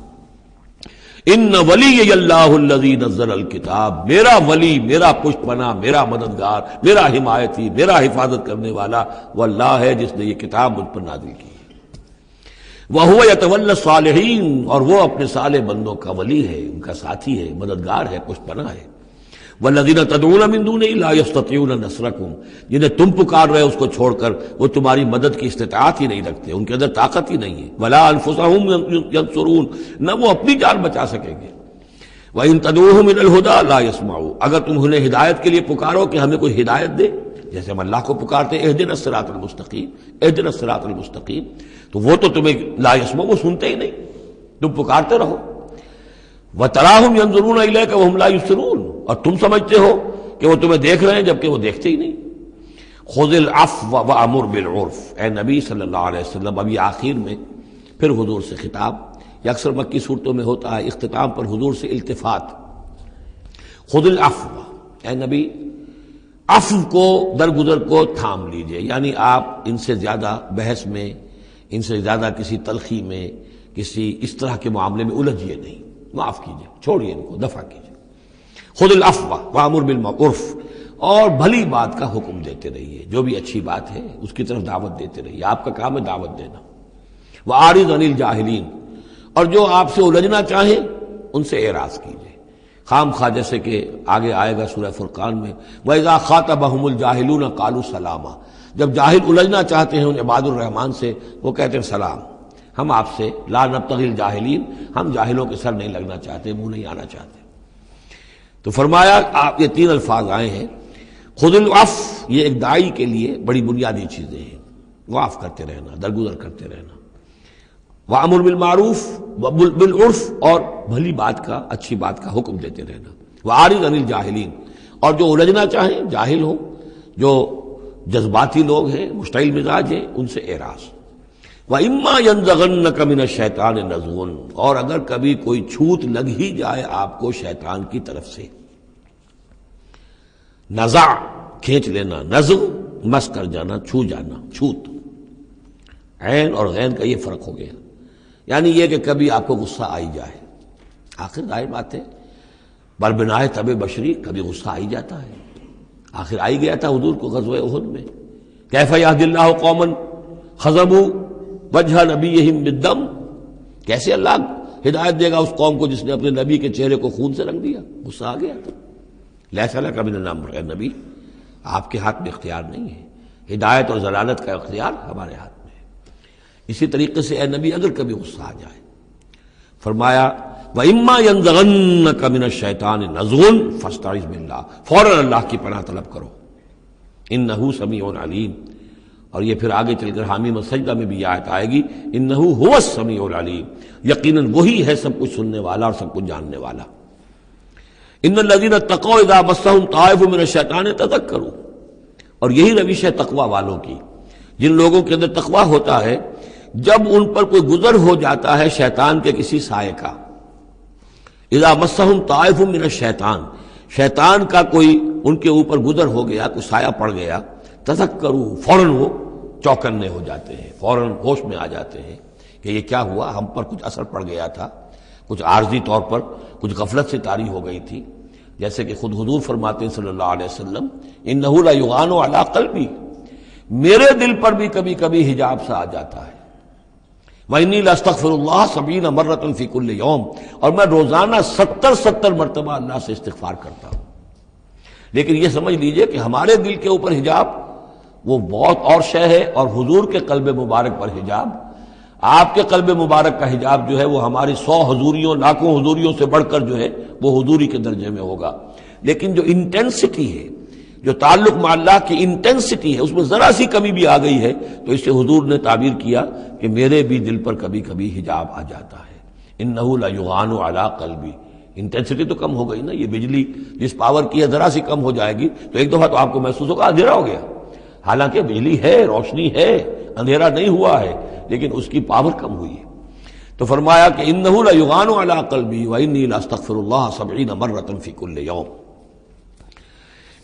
ان ولی اللہ الذی نزل الکتاب، میرا ولی، میرا پشت پناہ، میرا مددگار، میرا حمایتی، میرا حفاظت کرنے والا وہ اللہ ہے جس نے یہ کتاب مجھ پر نازل کی. وَهُوَ يَتَوَلَّى الصَّالِحِينَ، اور وہ اپنے صالح بندوں کا ولی ہے، ان کا ساتھی ہے، مددگار ہے، پشت پناہ ہے۔ وَالَّذِينَ تَدْعُونَ مِن دُونِهِ لَا يَسْتَطِيعُونَ نَصْرَكُمْ، جنہیں تم پکار رہے ہو اس کو چھوڑ کر، وہ تمہاری مدد کی استطاعت ہی نہیں رکھتے، ان کے اندر طاقت ہی نہیں ہے۔ وَلَا أَنفُسَهُمْ يَنصُرُونَ، نہ وہ اپنی جان بچا سکیں گے۔ وَإِن تَدْعُوهُمْ إِلَى الْهُدَىٰ لَا يَسْمَعُوا، اگر تم انہیں ہدایت کے لیے پکارو کہ ہمیں کوئی ہدایت دے، جیسے ہم اللہ کو پکارتے ہیں اهدنا الصراط المستقیم، اهدنا الصراط المستقیم، تو وہ تو تمہیں لا يسمعوا، وہ سنتے ہی نہیں، تم پکارتے رہو۔ وَتَرَاهُمْ يَنظُرُونَ إِلَيْكَ وَهُمْ لَا يُبْصِرُونَ، اور تم سمجھتے ہو کہ وہ تمہیں دیکھ رہے ہیں جبکہ وہ دیکھتے ہی نہیں۔ خُذِ الْعَفْوَ وَأْمُرْ بِالْعُرْفِ، اے نبی صلی اللہ علیہ وسلم، ابھی آخر میں پھر حضور سے خطاب، یہ اکثر مکی صورتوں میں ہوتا ہے، اختتام پر حضور سے التفات۔ خُذِ الْعَفْوَ، اے نبی عفو کو، درگزر کو تھام لیجئے، یعنی آپ ان سے زیادہ بحث میں، ان سے زیادہ کسی تلخی میں، کسی اس طرح کے معاملے میں الجھیے نہیں، معاف کیجئے، چھوڑیے ان کو، دفع کیجئے۔ خُذِ الْعَفْوَ وَأْمُرْ بِالْمَعْرُوفِ، اور بھلی بات کا حکم دیتے رہیے، جو بھی اچھی بات ہے اس کی طرف دعوت دیتے رہیے، آپ کا کام ہے دعوت دینا۔ وَأَعْرِضْ عَنِ الْجَاهِلِينَ، اور جو آپ سے الجھنا چاہیں ان سے اعراض کیجئے، خام خواہ، جیسے کہ آگے آئے گا سورہ فرقان میں، وَإِذَا خَاطَبَهُمُ الْجَاهِلُونَ قَالُوا سَلَامًا، جب جاہل الجھنا چاہتے ہیں ان عباد الرحمن سے، وہ کہتے ہیں سلام، ہم آپ سے لا نبتغی الجاہلین، ہم جاہلوں کے سر نہیں لگنا چاہتے، منہ نہیں آنا چاہتے۔ تو فرمایا آپ یہ تین الفاظ آئے ہیں، خذ العفو، یہ ایک داعی کے لیے بڑی بنیادی چیزیں ہیں، معاف کرتے رہنا، درگزر کرتے رہنا۔ وَأَمُرْ بِالْمَعْرُوفِ وَبِالْعُرْفِ، اور بھلی بات کا، اچھی بات کا حکم دیتے رہنا۔ وَأَعْرِضْ عَنِ الْجَاهِلِينَ، اور جو الجھنا چاہیں، جاہل ہوں، جو جذباتی لوگ ہیں، مشتعل مزاج ہیں، ان سے اعراض۔ وَإِمَّا يَنزَغَنَّكَ مِنَ الشَّيْطَانِ نَزْغٌ، اور اگر کبھی کوئی چھوت لگ ہی جائے آپ کو شیطان کی طرف سے، نزع کھینچ لینا، نزغ مس کر جانا، چھو جانا، چھوت، عین اور غین کا یہ فرق ہو گیا، یعنی یہ کہ کبھی آپ کو غصہ آئی جائے، آخر ظاہر بات ہے بربنائے طب بشری، کبھی غصہ آئی جاتا ہے، آخر آئی گیا تھا حضور کو غزوہ احد میں، کیف یہدی اللہ قوما خضبوا وجہ نبیہم بالدم، کیسے اللہ ہدایت دے گا اس قوم کو جس نے اپنے نبی کے چہرے کو خون سے رنگ دیا، غصہ آ گیا تھا۔ لیس لک من الامر، اے نبی آپ کے ہاتھ میں اختیار نہیں ہے، ہدایت اور ضلالت کا اختیار ہمارے ہاتھ میں ہے۔ اسی طریقے سے اے نبی اگر کبھی غصہ آ جائے، فرمایا وَإِمَّا يَنزَغَنَّكَ مِنَ الشَّيْطَانِ نَزْغٌ فَاسْتَعِذْ بِاللَّهِ، فوراً اللہ کی پناہ طلب کرو، إِنَّهُ سَمِيعٌ عَلِيمٌ، اور یہ پھر آگے چل کر حامیم السجدہ میں بھی یہ آیت آئے گی، إِنَّهُ هُوَ السَّمِيعُ الْعَلِيمُ، یقیناً وہی ہے سب کچھ سننے والا اور سب کچھ جاننے والا۔ إِنَّ الَّذِينَ اتَّقَوْا إِذَا مَسَّهُمْ طَائِفٌ مِّنَ الشَّيْطَانِ تَذَكَّرُوا، اور یہی روش ہے تقوی والوں کی، جن لوگوں کے اندر تقوی ہوتا ہے، جب ان پر کوئی گزر ہو جاتا ہے شیطان کے کسی سائے کا، اذا مسہم طائف من الشیطان، شیطان کا کوئی ان کے اوپر گزر ہو گیا، کوئی سایہ پڑ گیا، تذکروا، فوراً وہ چوکنے ہو جاتے ہیں، فوراً ہوش میں آ جاتے ہیں کہ یہ کیا ہوا، ہم پر کچھ اثر پڑ گیا تھا، کچھ عارضی طور پر کچھ غفلت سے طاری ہو گئی تھی، جیسے کہ خود حضور فرماتے ہیں صلی اللہ علیہ وسلم، انہ لیغان علی قلبی، میرے دل پر بھی کبھی کبھی حجاب سا آ جاتا ہے، وَإِنِّي لَأَسْتَغْفِرُ اللَّهَ 70 مرة فی کل یوم، اور میں روزانہ 70 مرتبہ اللہ سے استغفار کرتا ہوں۔ لیکن یہ سمجھ لیجئے کہ ہمارے دل کے اوپر حجاب وہ بہت اور شے ہے، اور حضور کے قلب مبارک پر حجاب، آپ کے قلب مبارک کا حجاب جو ہے وہ ہماری 100 حضوریوں، لاکھوں حضوریوں سے بڑھ کر جو ہے وہ حضوری کے درجے میں ہوگا، لیکن جو انٹینسٹی ہے، جو تعلق مع اللہ کی انٹینسٹی ہے، اس میں ذرا سی کمی بھی آ گئی ہے، تو اس سے حضور نے تعبیر کیا کہ میرے بھی دل پر کبھی کبھی حجاب آ جاتا ہے، انہ لیغان علی قلبی، انٹینسٹی تو کم ہو گئی نا، یہ بجلی جس پاور کی ہے ذرا سی کم ہو جائے گی تو ایک دفعہ تو آپ کو محسوس ہوگا اندھیرا ہو گیا، حالانکہ بجلی ہے، روشنی ہے، اندھیرا نہیں ہوا ہے، لیکن اس کی پاور کم ہوئی ہے۔ تو فرمایا کہ انہ لیغان علی قلبی وانی لاستغفر اللہ 70 مرة فی کل یوم۔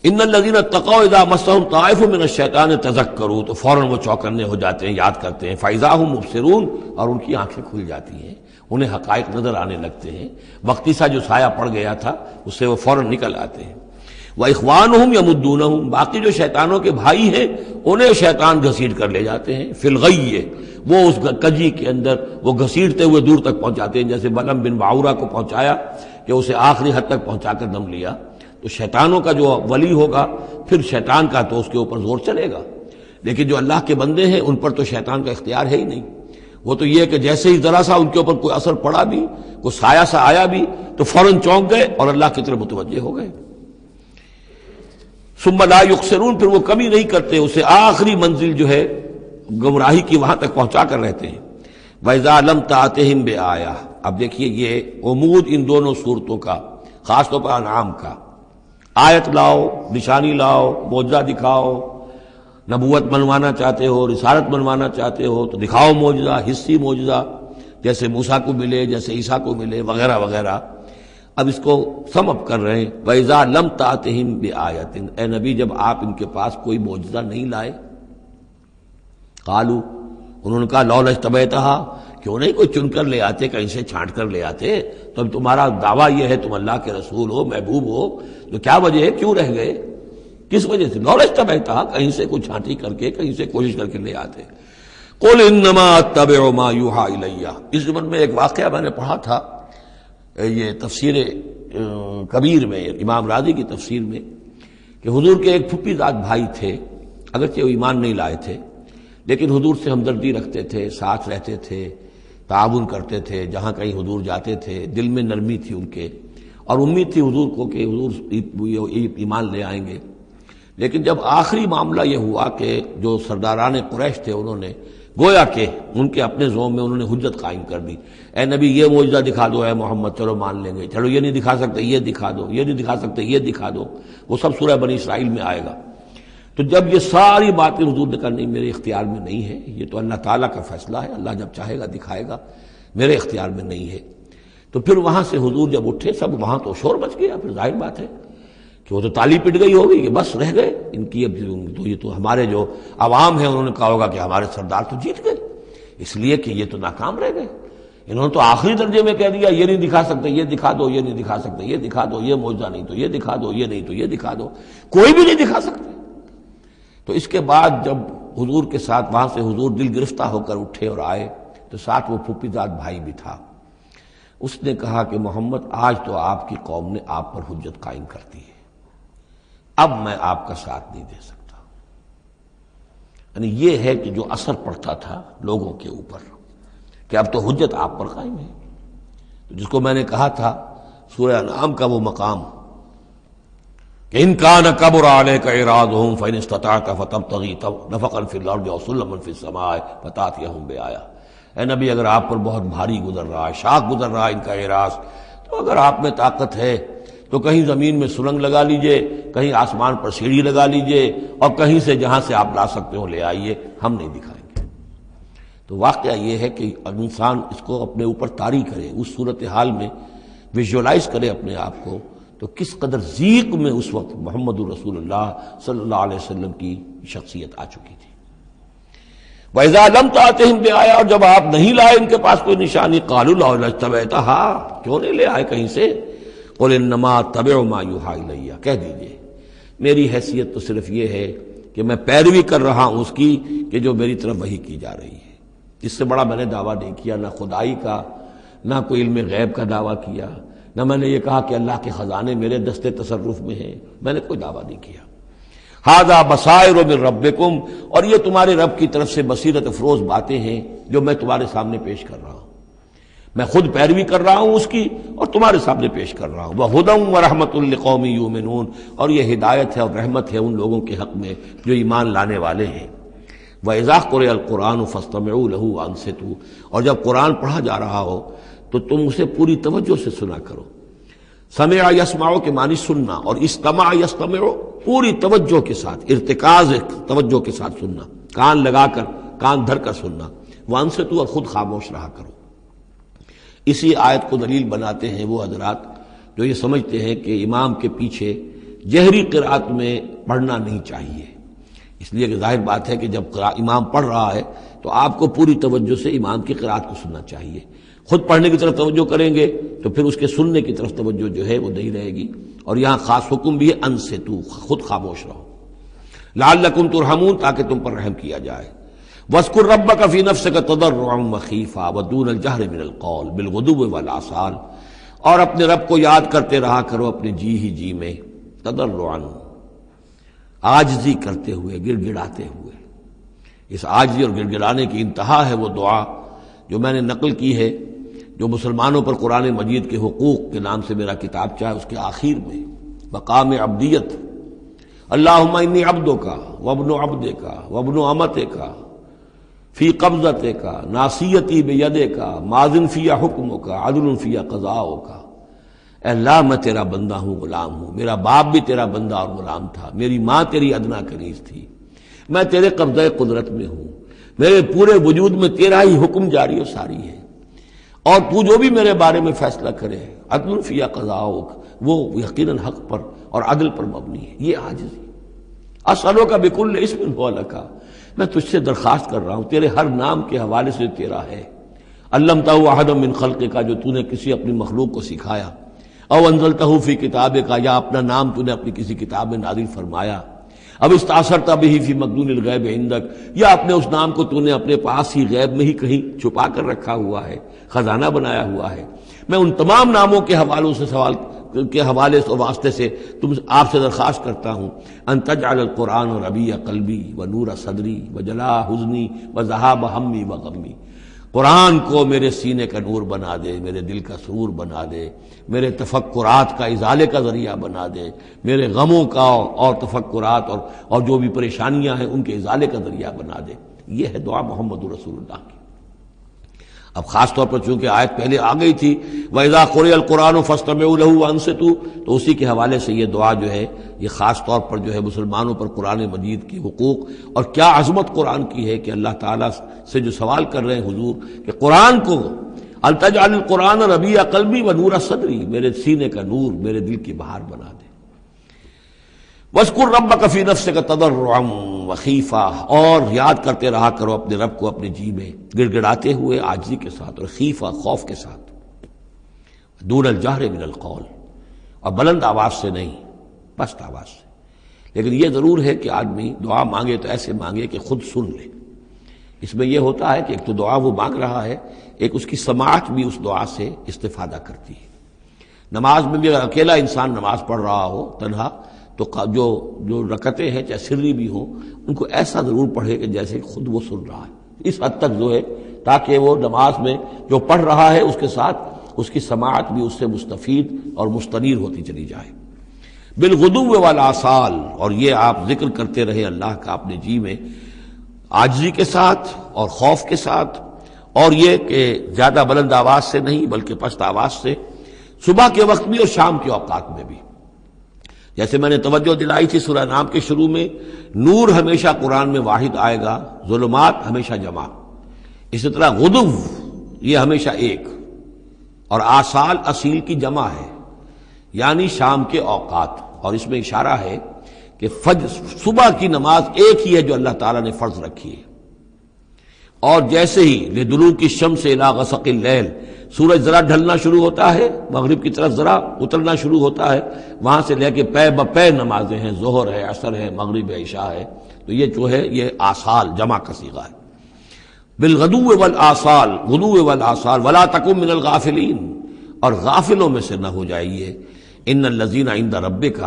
ان الذین اتقوا اذا مسهم طائف من الشیطان تذکروا، تو فوراً وہ چوکنے ہو جاتے ہیں، یاد کرتے ہیں، فاذا هم مبصرون، اور ان کی آنکھیں کھل جاتی ہیں، انہیں حقائق نظر آنے لگتے ہیں، وقتی سا جو سایہ پڑ گیا تھا اس سے وہ فوراً نکل آتے ہیں۔ وَإِخْوَانُهُمْ يَمُدُّونَهُمْ، باقی جو شیطانوں کے بھائی ہیں انہیں شیطان گھسیٹ کر لے جاتے ہیں، فی الغی، وہ اس کجی کے اندر وہ گھسیٹتے ہوئے دور تک پہنچاتے ہیں، جیسے بلم بن باورا کو پہنچایا کہ اسے آخری حد تک پہنچا کر دم لیا۔ تو شیطانوں کا جو ولی ہوگا پھر شیطان کا تو اس کے اوپر زور چلے گا، لیکن جو اللہ کے بندے ہیں ان پر تو شیطان کا اختیار ہے ہی نہیں۔ وہ تو یہ کہ جیسے ہی ذرا سا ان کے اوپر کوئی اثر پڑا بھی، کوئی سایہ سا آیا بھی تو فوراً چونک گئے اور اللہ کی طرف متوجہ ہو گئے۔ ثم لا یقصرون، پھر وہ کمی نہیں کرتے، اسے آخری منزل جو ہے گمراہی کی وہاں تک پہنچا کر رہتے ہیں۔ وَإِذَا لَمْ تَأْتِهِمْ بِآیَةٍ، اب دیکھیے یہ عمود ان دونوں صورتوں کا، خاص طور پر انعام کا، آیت لاؤ، نشانی لاؤ، معجزہ دکھاؤ، نبوت منوانا چاہتے ہو، رسالت منوانا چاہتے ہو تو دکھاؤ معجزہ، حصی معجزہ، جیسے موسیٰ کو ملے، جیسے عیسیٰ کو ملے، وغیرہ وغیرہ۔ اب اس کو سم اپ کر رہے ہیں، وَإِذَا لَمْ تَأْتِهِمْ بِآیَةٍ، اے نبی جب آپ ان کے پاس کوئی معجزہ نہیں لائے، قالوا، انہوں نے کہا لولا اجتبیتها، کیوں نہیں کوئی چن کر لے آتے، کہیں سے چھانٹ کر لے آتے، تو اب تمہارا دعویٰ یہ ہے تم اللہ کے رسول ہو، محبوب ہو، تو کیا وجہ ہے، کیوں رہ گئے، کس وجہ سے؟ لولا اجتبیتها، کہیں سے کوئی چھانٹی کر کے، کہیں سے کوشش کر کے لے آتے۔ قل انما اتبع ما یوحى الی، اس زمن میں ایک واقعہ میں نے پڑھا تھا، یہ تفسیر کبیر میں، امام راضی کی تفسیر میں، کہ حضور کے ایک پھپھی زاد بھائی تھے، اگرچہ وہ ایمان نہیں لائے تھے لیکن حضور سے ہمدردی رکھتے تھے، ساتھ رہتے تھے، تعاون کرتے تھے، جہاں کہیں حضور جاتے تھے دل میں نرمی تھی ان کے، اور امید تھی حضور کو کہ حضور ایمان لے آئیں گے۔ لیکن جب آخری معاملہ یہ ہوا کہ جو سرداران قریش تھے انہوں نے گویا کہ ان کے اپنے زوم میں انہوں نے حجت قائم کر دی، اے نبی یہ معجزہ دکھا دو، اے محمد چلو مان لیں گے، چلو یہ نہیں دکھا سکتے یہ دکھا دو، یہ نہیں دکھا سکتے یہ دکھا دو، وہ سب سورہ بنی اسرائیل میں آئے گا۔ تو جب یہ ساری باتیں حضور نے کہا نہیں میرے اختیار میں نہیں ہے، یہ تو اللہ تعالیٰ کا فیصلہ ہے، اللہ جب چاہے گا دکھائے گا، میرے اختیار میں نہیں ہے، تو پھر وہاں سے حضور جب اٹھے سب وہاں تو شور مچ گیا، پھر ظاہر بات ہے کہ وہ تو تالی پٹ گئی ہوگی کہ بس رہ گئے ان کی، اب تو یہ تو ہمارے جو عوام ہیں انہوں نے کہا ہوگا کہ ہمارے سردار تو جیت گئے، اس لیے کہ یہ تو ناکام رہ گئے، انہوں نے تو آخری درجے میں کہہ دیا یہ نہیں دکھا سکتے یہ دکھا دو، یہ نہیں دکھا سکتے یہ دکھا دو، یہ معجزہ نہیں تو یہ دکھا دو، یہ نہیں تو یہ دکھا دو، کوئی بھی نہیں دکھا سکتے۔ تو اس کے بعد جب حضور کے ساتھ وہاں سے حضور دل گرفتہ ہو کر اٹھے اور آئے تو ساتھ وہ پھوپھی زاد بھائی بھی تھا، اس نے کہا کہ محمد آج تو آپ کی قوم نے آپ پر حجت قائم کر دی ہے، اب میں آپ کا ساتھ نہیں دے سکتا۔ یعنی یہ ہے کہ جو اثر پڑتا تھا لوگوں کے اوپر کہ اب تو حجت آپ پر قائم ہے، تو جس کو میں نے کہا تھا سورہ انعام کا وہ مقام کہ ان کان کبر علیک اعراضهم فان استطعت فتبتغي نفقا في الارض او سلما في السماء فتاتيهم بآية، اے نبی اگر آپ پر بہت بھاری گزر رہا ہے، شاق گزر رہا ہے ان کا اعراض، تو اگر آپ میں طاقت ہے تو کہیں زمین میں سرنگ لگا لیجئے، کہیں آسمان پر سیڑھی لگا لیجئے، اور کہیں سے جہاں سے آپ لا سکتے ہو لے آئیے، ہم نہیں دکھائیں گے۔ تو واقعہ یہ ہے کہ انسان اس کو اپنے اوپر طاری کرے، اس صورتحال میں ویژولائز کرے اپنے آپ کو، تو کس قدر ضیق میں اس وقت محمد الرسول اللہ صلی اللہ علیہ وسلم کی شخصیت آ چکی تھی۔ وَإِذَا لَمْ تَأْتِهِمْ بِآیَةٍ، اور جب آپ نہیں لائے ان کے پاس کوئی نشانی، قَالُوا لَوْلَا اجْتَبَیْتَهَا، کیوں نہیں لے آئے کہیں سے؟ قُلْ إِنَّمَا أَتَّبِعُ مَا يُوحَىٰ إِلَيَّ، کہہ دیجئے میری حیثیت تو صرف یہ ہے کہ میں پیروی کر رہا ہوں اس کی کہ جو میری طرف وحی کی جا رہی ہے، اس سے بڑا میں نے دعویٰ نہیں کیا، نہ خدائی کا، نہ کوئی علم غیب کا دعویٰ کیا، نہ میں نے یہ کہا کہ اللہ کے خزانے میرے دستے تصرف میں ہیں، میں نے کوئی دعویٰ نہیں کیا۔ ھذا بصائر من ربکم، اور یہ تمہارے رب کی طرف سے بصیرت افروز باتیں ہیں جو میں تمہارے سامنے پیش کر رہا ہوں، میں خود پیروی کر رہا ہوں اس کی اور تمہارے سامنے پیش کر رہا ہوں۔ وَھدًى وَرَحْمَةٌ لِّقَوْمٍ يُؤْمِنُونَ، اور یہ ہدایت ہے اور رحمت ہے ان لوگوں کے حق میں جو ایمان لانے والے ہیں۔ وَإِذَا قُرِئَ الْقُرْآنُ فَاسْتَمِعُوا لَهُ وَأَنصِتُوا، اور جب قرآن پڑھا جا رہا ہو تو تم اسے پوری توجہ سے سنا کرو۔ سمع یسمع کے معنی سننا، اور استمع یستمع پوری توجہ کے ساتھ، ارتکاز توجہ کے ساتھ سننا، کان لگا کر، کان دھر کر سننا۔ وانصتوا، اور خود خاموش رہا کرو۔ اسی آیت کو دلیل بناتے ہیں وہ حضرات جو یہ سمجھتے ہیں کہ امام کے پیچھے جہری قرات میں پڑھنا نہیں چاہیے، اس لیے کہ ظاہر بات ہے کہ جب امام پڑھ رہا ہے تو آپ کو پوری توجہ سے امام کی قرات کو سننا چاہیے. خود پڑھنے کی طرف توجہ کریں گے تو پھر اس کے سننے کی طرف توجہ جو ہے وہ نہیں رہے گی. اور یہاں خاص حکم بھی ہے انصتو، خود خاموش رہو. لعلکم ترحمون، تاکہ تم پر رحم کیا جائے. واذکر ربک فی نفسک تضرعا وخیفا ودون الجہر من القول بالغدو والآصال، اور اپنے رب کو یاد کرتے رہا کرو اپنے جی ہی جی میں، تضرعا عاجزی کرتے ہوئے، گڑ گڑاتے ہوئے. اس عاجزی اور گڑ گڑانے کی انتہا ہے وہ دعا جو میں نے نقل کی ہے، جو مسلمانوں پر قرآن مجید کے حقوق کے نام سے میرا کتاب چاہے اس کے آخر میں مقام عبدیت، اللہم انی عبدک وابن عبدک وابن امتک فی قبضتک ناصیتی بیدک ماض فی حکمک عدل فی قضاؤک. اے اللہ میں تیرا بندہ ہوں، غلام ہوں، میرا باپ بھی تیرا بندہ اور غلام تھا، میری ماں تیری ادنا کنیز تھی، میں تیرے قبضہ قدرت میں ہوں، میرے پورے وجود میں تیرا ہی حکم جاری و ساری ہے، اور تو جو بھی میرے بارے میں فیصلہ کرے عدل فی قضاؤک، وہ یقیناً حق پر اور عدل پر مبنی ہے. یہ عاجزی. اسألک بکل اسم هو لک، میں تجھ سے درخواست کر رہا ہوں تیرے ہر نام کے حوالے سے تیرا ہے. علمتہ احدا من خلقک، جو تو نے کسی اپنی مخلوق کو سکھایا. او انزلتہ فی کتابک، یا اپنا نام تو نے اپنی کسی کتاب میں نازل فرمایا. اب استاثرت بہ فی مکنون الغیب عندک، یا اپنے اس نام کو تو نے اپنے پاس ہی غیب میں ہی کہیں چھپا کر رکھا ہوا ہے، خزانہ بنایا ہوا ہے. میں ان تمام ناموں کے حوالوں سے سوال کے حوالے سے واسطے سے تم آپ سے درخواست کرتا ہوں ان تجعل القرآن ربیع قلبی و نور صدری و جلاء حزنی و ذہاب ہمی و غمی. قرآن کو میرے سینے کا نور بنا دے، میرے دل کا سرور بنا دے، میرے تفکرات کا ازالے کا ذریعہ بنا دے، میرے غموں کا اور تفکرات اور جو بھی پریشانیاں ہیں ان کے ازالے کا ذریعہ بنا دے. یہ ہے دعا محمد رسول اللہ کی. اب خاص طور پر چونکہ آیت پہلے آ گئی تھی وَإِذَا قُرِئَ الْقُرْآنُ فَاسْتَمِعُوا لَهُ وَأَنصِتُوا، تو اسی کے حوالے سے یہ دعا جو ہے یہ خاص طور پر جو ہے مسلمانوں پر قرآن مجید کے حقوق اور کیا عظمت قرآن کی ہے کہ اللہ تعالیٰ سے جو سوال کر رہے ہیں حضور کہ قرآن کو التجعل القرآن ربیع قلبی و نور صدری، میرے سینے کا نور، میرے دل کی بہار بنا دے. وَاذْكُرْ رَبَّكَ فِي نَفْسِكَ تَضَرُّعًا وَخِيفًا، اور یاد کرتے رہا کرو اپنے رب کو اپنے جی میں گڑ گڑاتے ہوئے، عاجزی کے ساتھ، اور خیفہ خوف کے ساتھ. دون الجہر من القول، اور بلند آواز سے نہیں، پست آواز سے. لیکن یہ ضرور ہے کہ آدمی دعا مانگے تو ایسے مانگے کہ خود سن لے. اس میں یہ ہوتا ہے کہ ایک تو دعا وہ مانگ رہا ہے، ایک اس کی سماعت بھی اس دعا سے استفادہ کرتی ہے. نماز میں بھی اگر اکیلا انسان نماز پڑھ رہا ہو تنہا تو جو رکعتیں ہیں چاہے سری بھی ہوں ان کو ایسا ضرور پڑھے کہ جیسے خود وہ سن رہا ہے، اس حد تک جو ہے تاکہ وہ نماز میں جو پڑھ رہا ہے اس کے ساتھ اس کی سماعت بھی اس سے مستفید اور مستنیر ہوتی چلی جائے. بالغدو والآصال، اور یہ آپ ذکر کرتے رہے اللہ کا اپنے جی میں عاجزی کے ساتھ اور خوف کے ساتھ، اور یہ کہ زیادہ بلند آواز سے نہیں بلکہ پست آواز سے، صبح کے وقت بھی اور شام کے اوقات میں بھی. جیسے میں نے توجہ دلائی تھی سورہ نام کے شروع میں، نور ہمیشہ قرآن میں واحد آئے گا، ظلمات ہمیشہ جمع. اسی طرح غدو یہ ہمیشہ ایک، اور آصال اصیل کی جمع ہے یعنی شام کے اوقات. اور اس میں اشارہ ہے کہ صبح کی نماز ایک ہی ہے جو اللہ تعالیٰ نے فرض رکھی ہے. اور جیسے ہی لدلوک الشمس الی غسق اللیل، سورج ذرا ڈھلنا شروع ہوتا ہے، مغرب کی طرف ذرا اترنا شروع ہوتا ہے، وہاں سے لے کے پے بپے نمازیں ہیں، ظہر ہے، عصر ہے، مغرب ہے، عشاء ہے. تو یہ جو ہے یہ آصال جمع کا صیغہ ہے. بالغدو والآصال، غدو والآصال، ولا تکن من الغافلین، اور غافلوں میں سے نہ ہو جائیے. ان الذین عند ربک،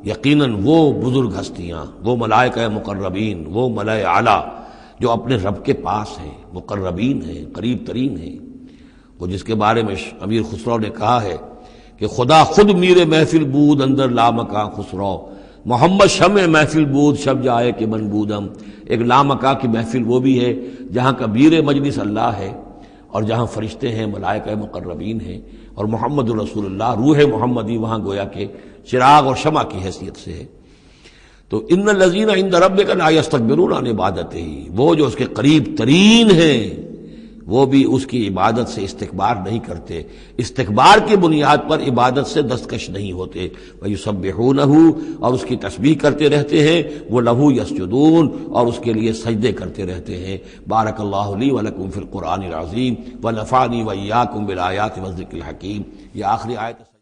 یقیناً وہ بزرگ ہستیاں، وہ ملائکہ مقربین، وہ ملائے اعلیٰ جو اپنے رب کے پاس ہیں، مقربین ہیں، قریب ترین ہیں. وہ جس کے بارے میں امیر خسرو نے کہا ہے کہ خدا خود میر محفل بود اندر لامکاں خسرو، محمد شمع محفل بود شب جائے کہ من بودم. ایک لامکاں کی محفل وہ بھی ہے جہاں کا میر مجلس اللہ ہے اور جہاں فرشتے ہیں، ملائکہ مقربین ہیں، اور محمد رسول اللہ روح محمدی وہاں گویا کہ چراغ اور شمع کی حیثیت سے ہے. تو ان الذین عند ربک لا یستکبرون عن عبادتہ، وہ جو اس کے قریب ترین ہیں وہ بھی اس کی عبادت سے استکبار نہیں کرتے، استکبار کی بنیاد پر عبادت سے دستکش نہیں ہوتے۔ وَيُسَبِّحُونَهُ، اور اس کی تسبیح کرتے رہتے ہیں، وہ لَهُ يَسْجُدُونَ، اور اس کے لیے سجدے کرتے رہتے ہیں۔ بارک اللہ لی ولکم فی القرآن العظیم ونفعنی وإیاکم بالآیات والذکر الحکیم۔ یہ آخری آیت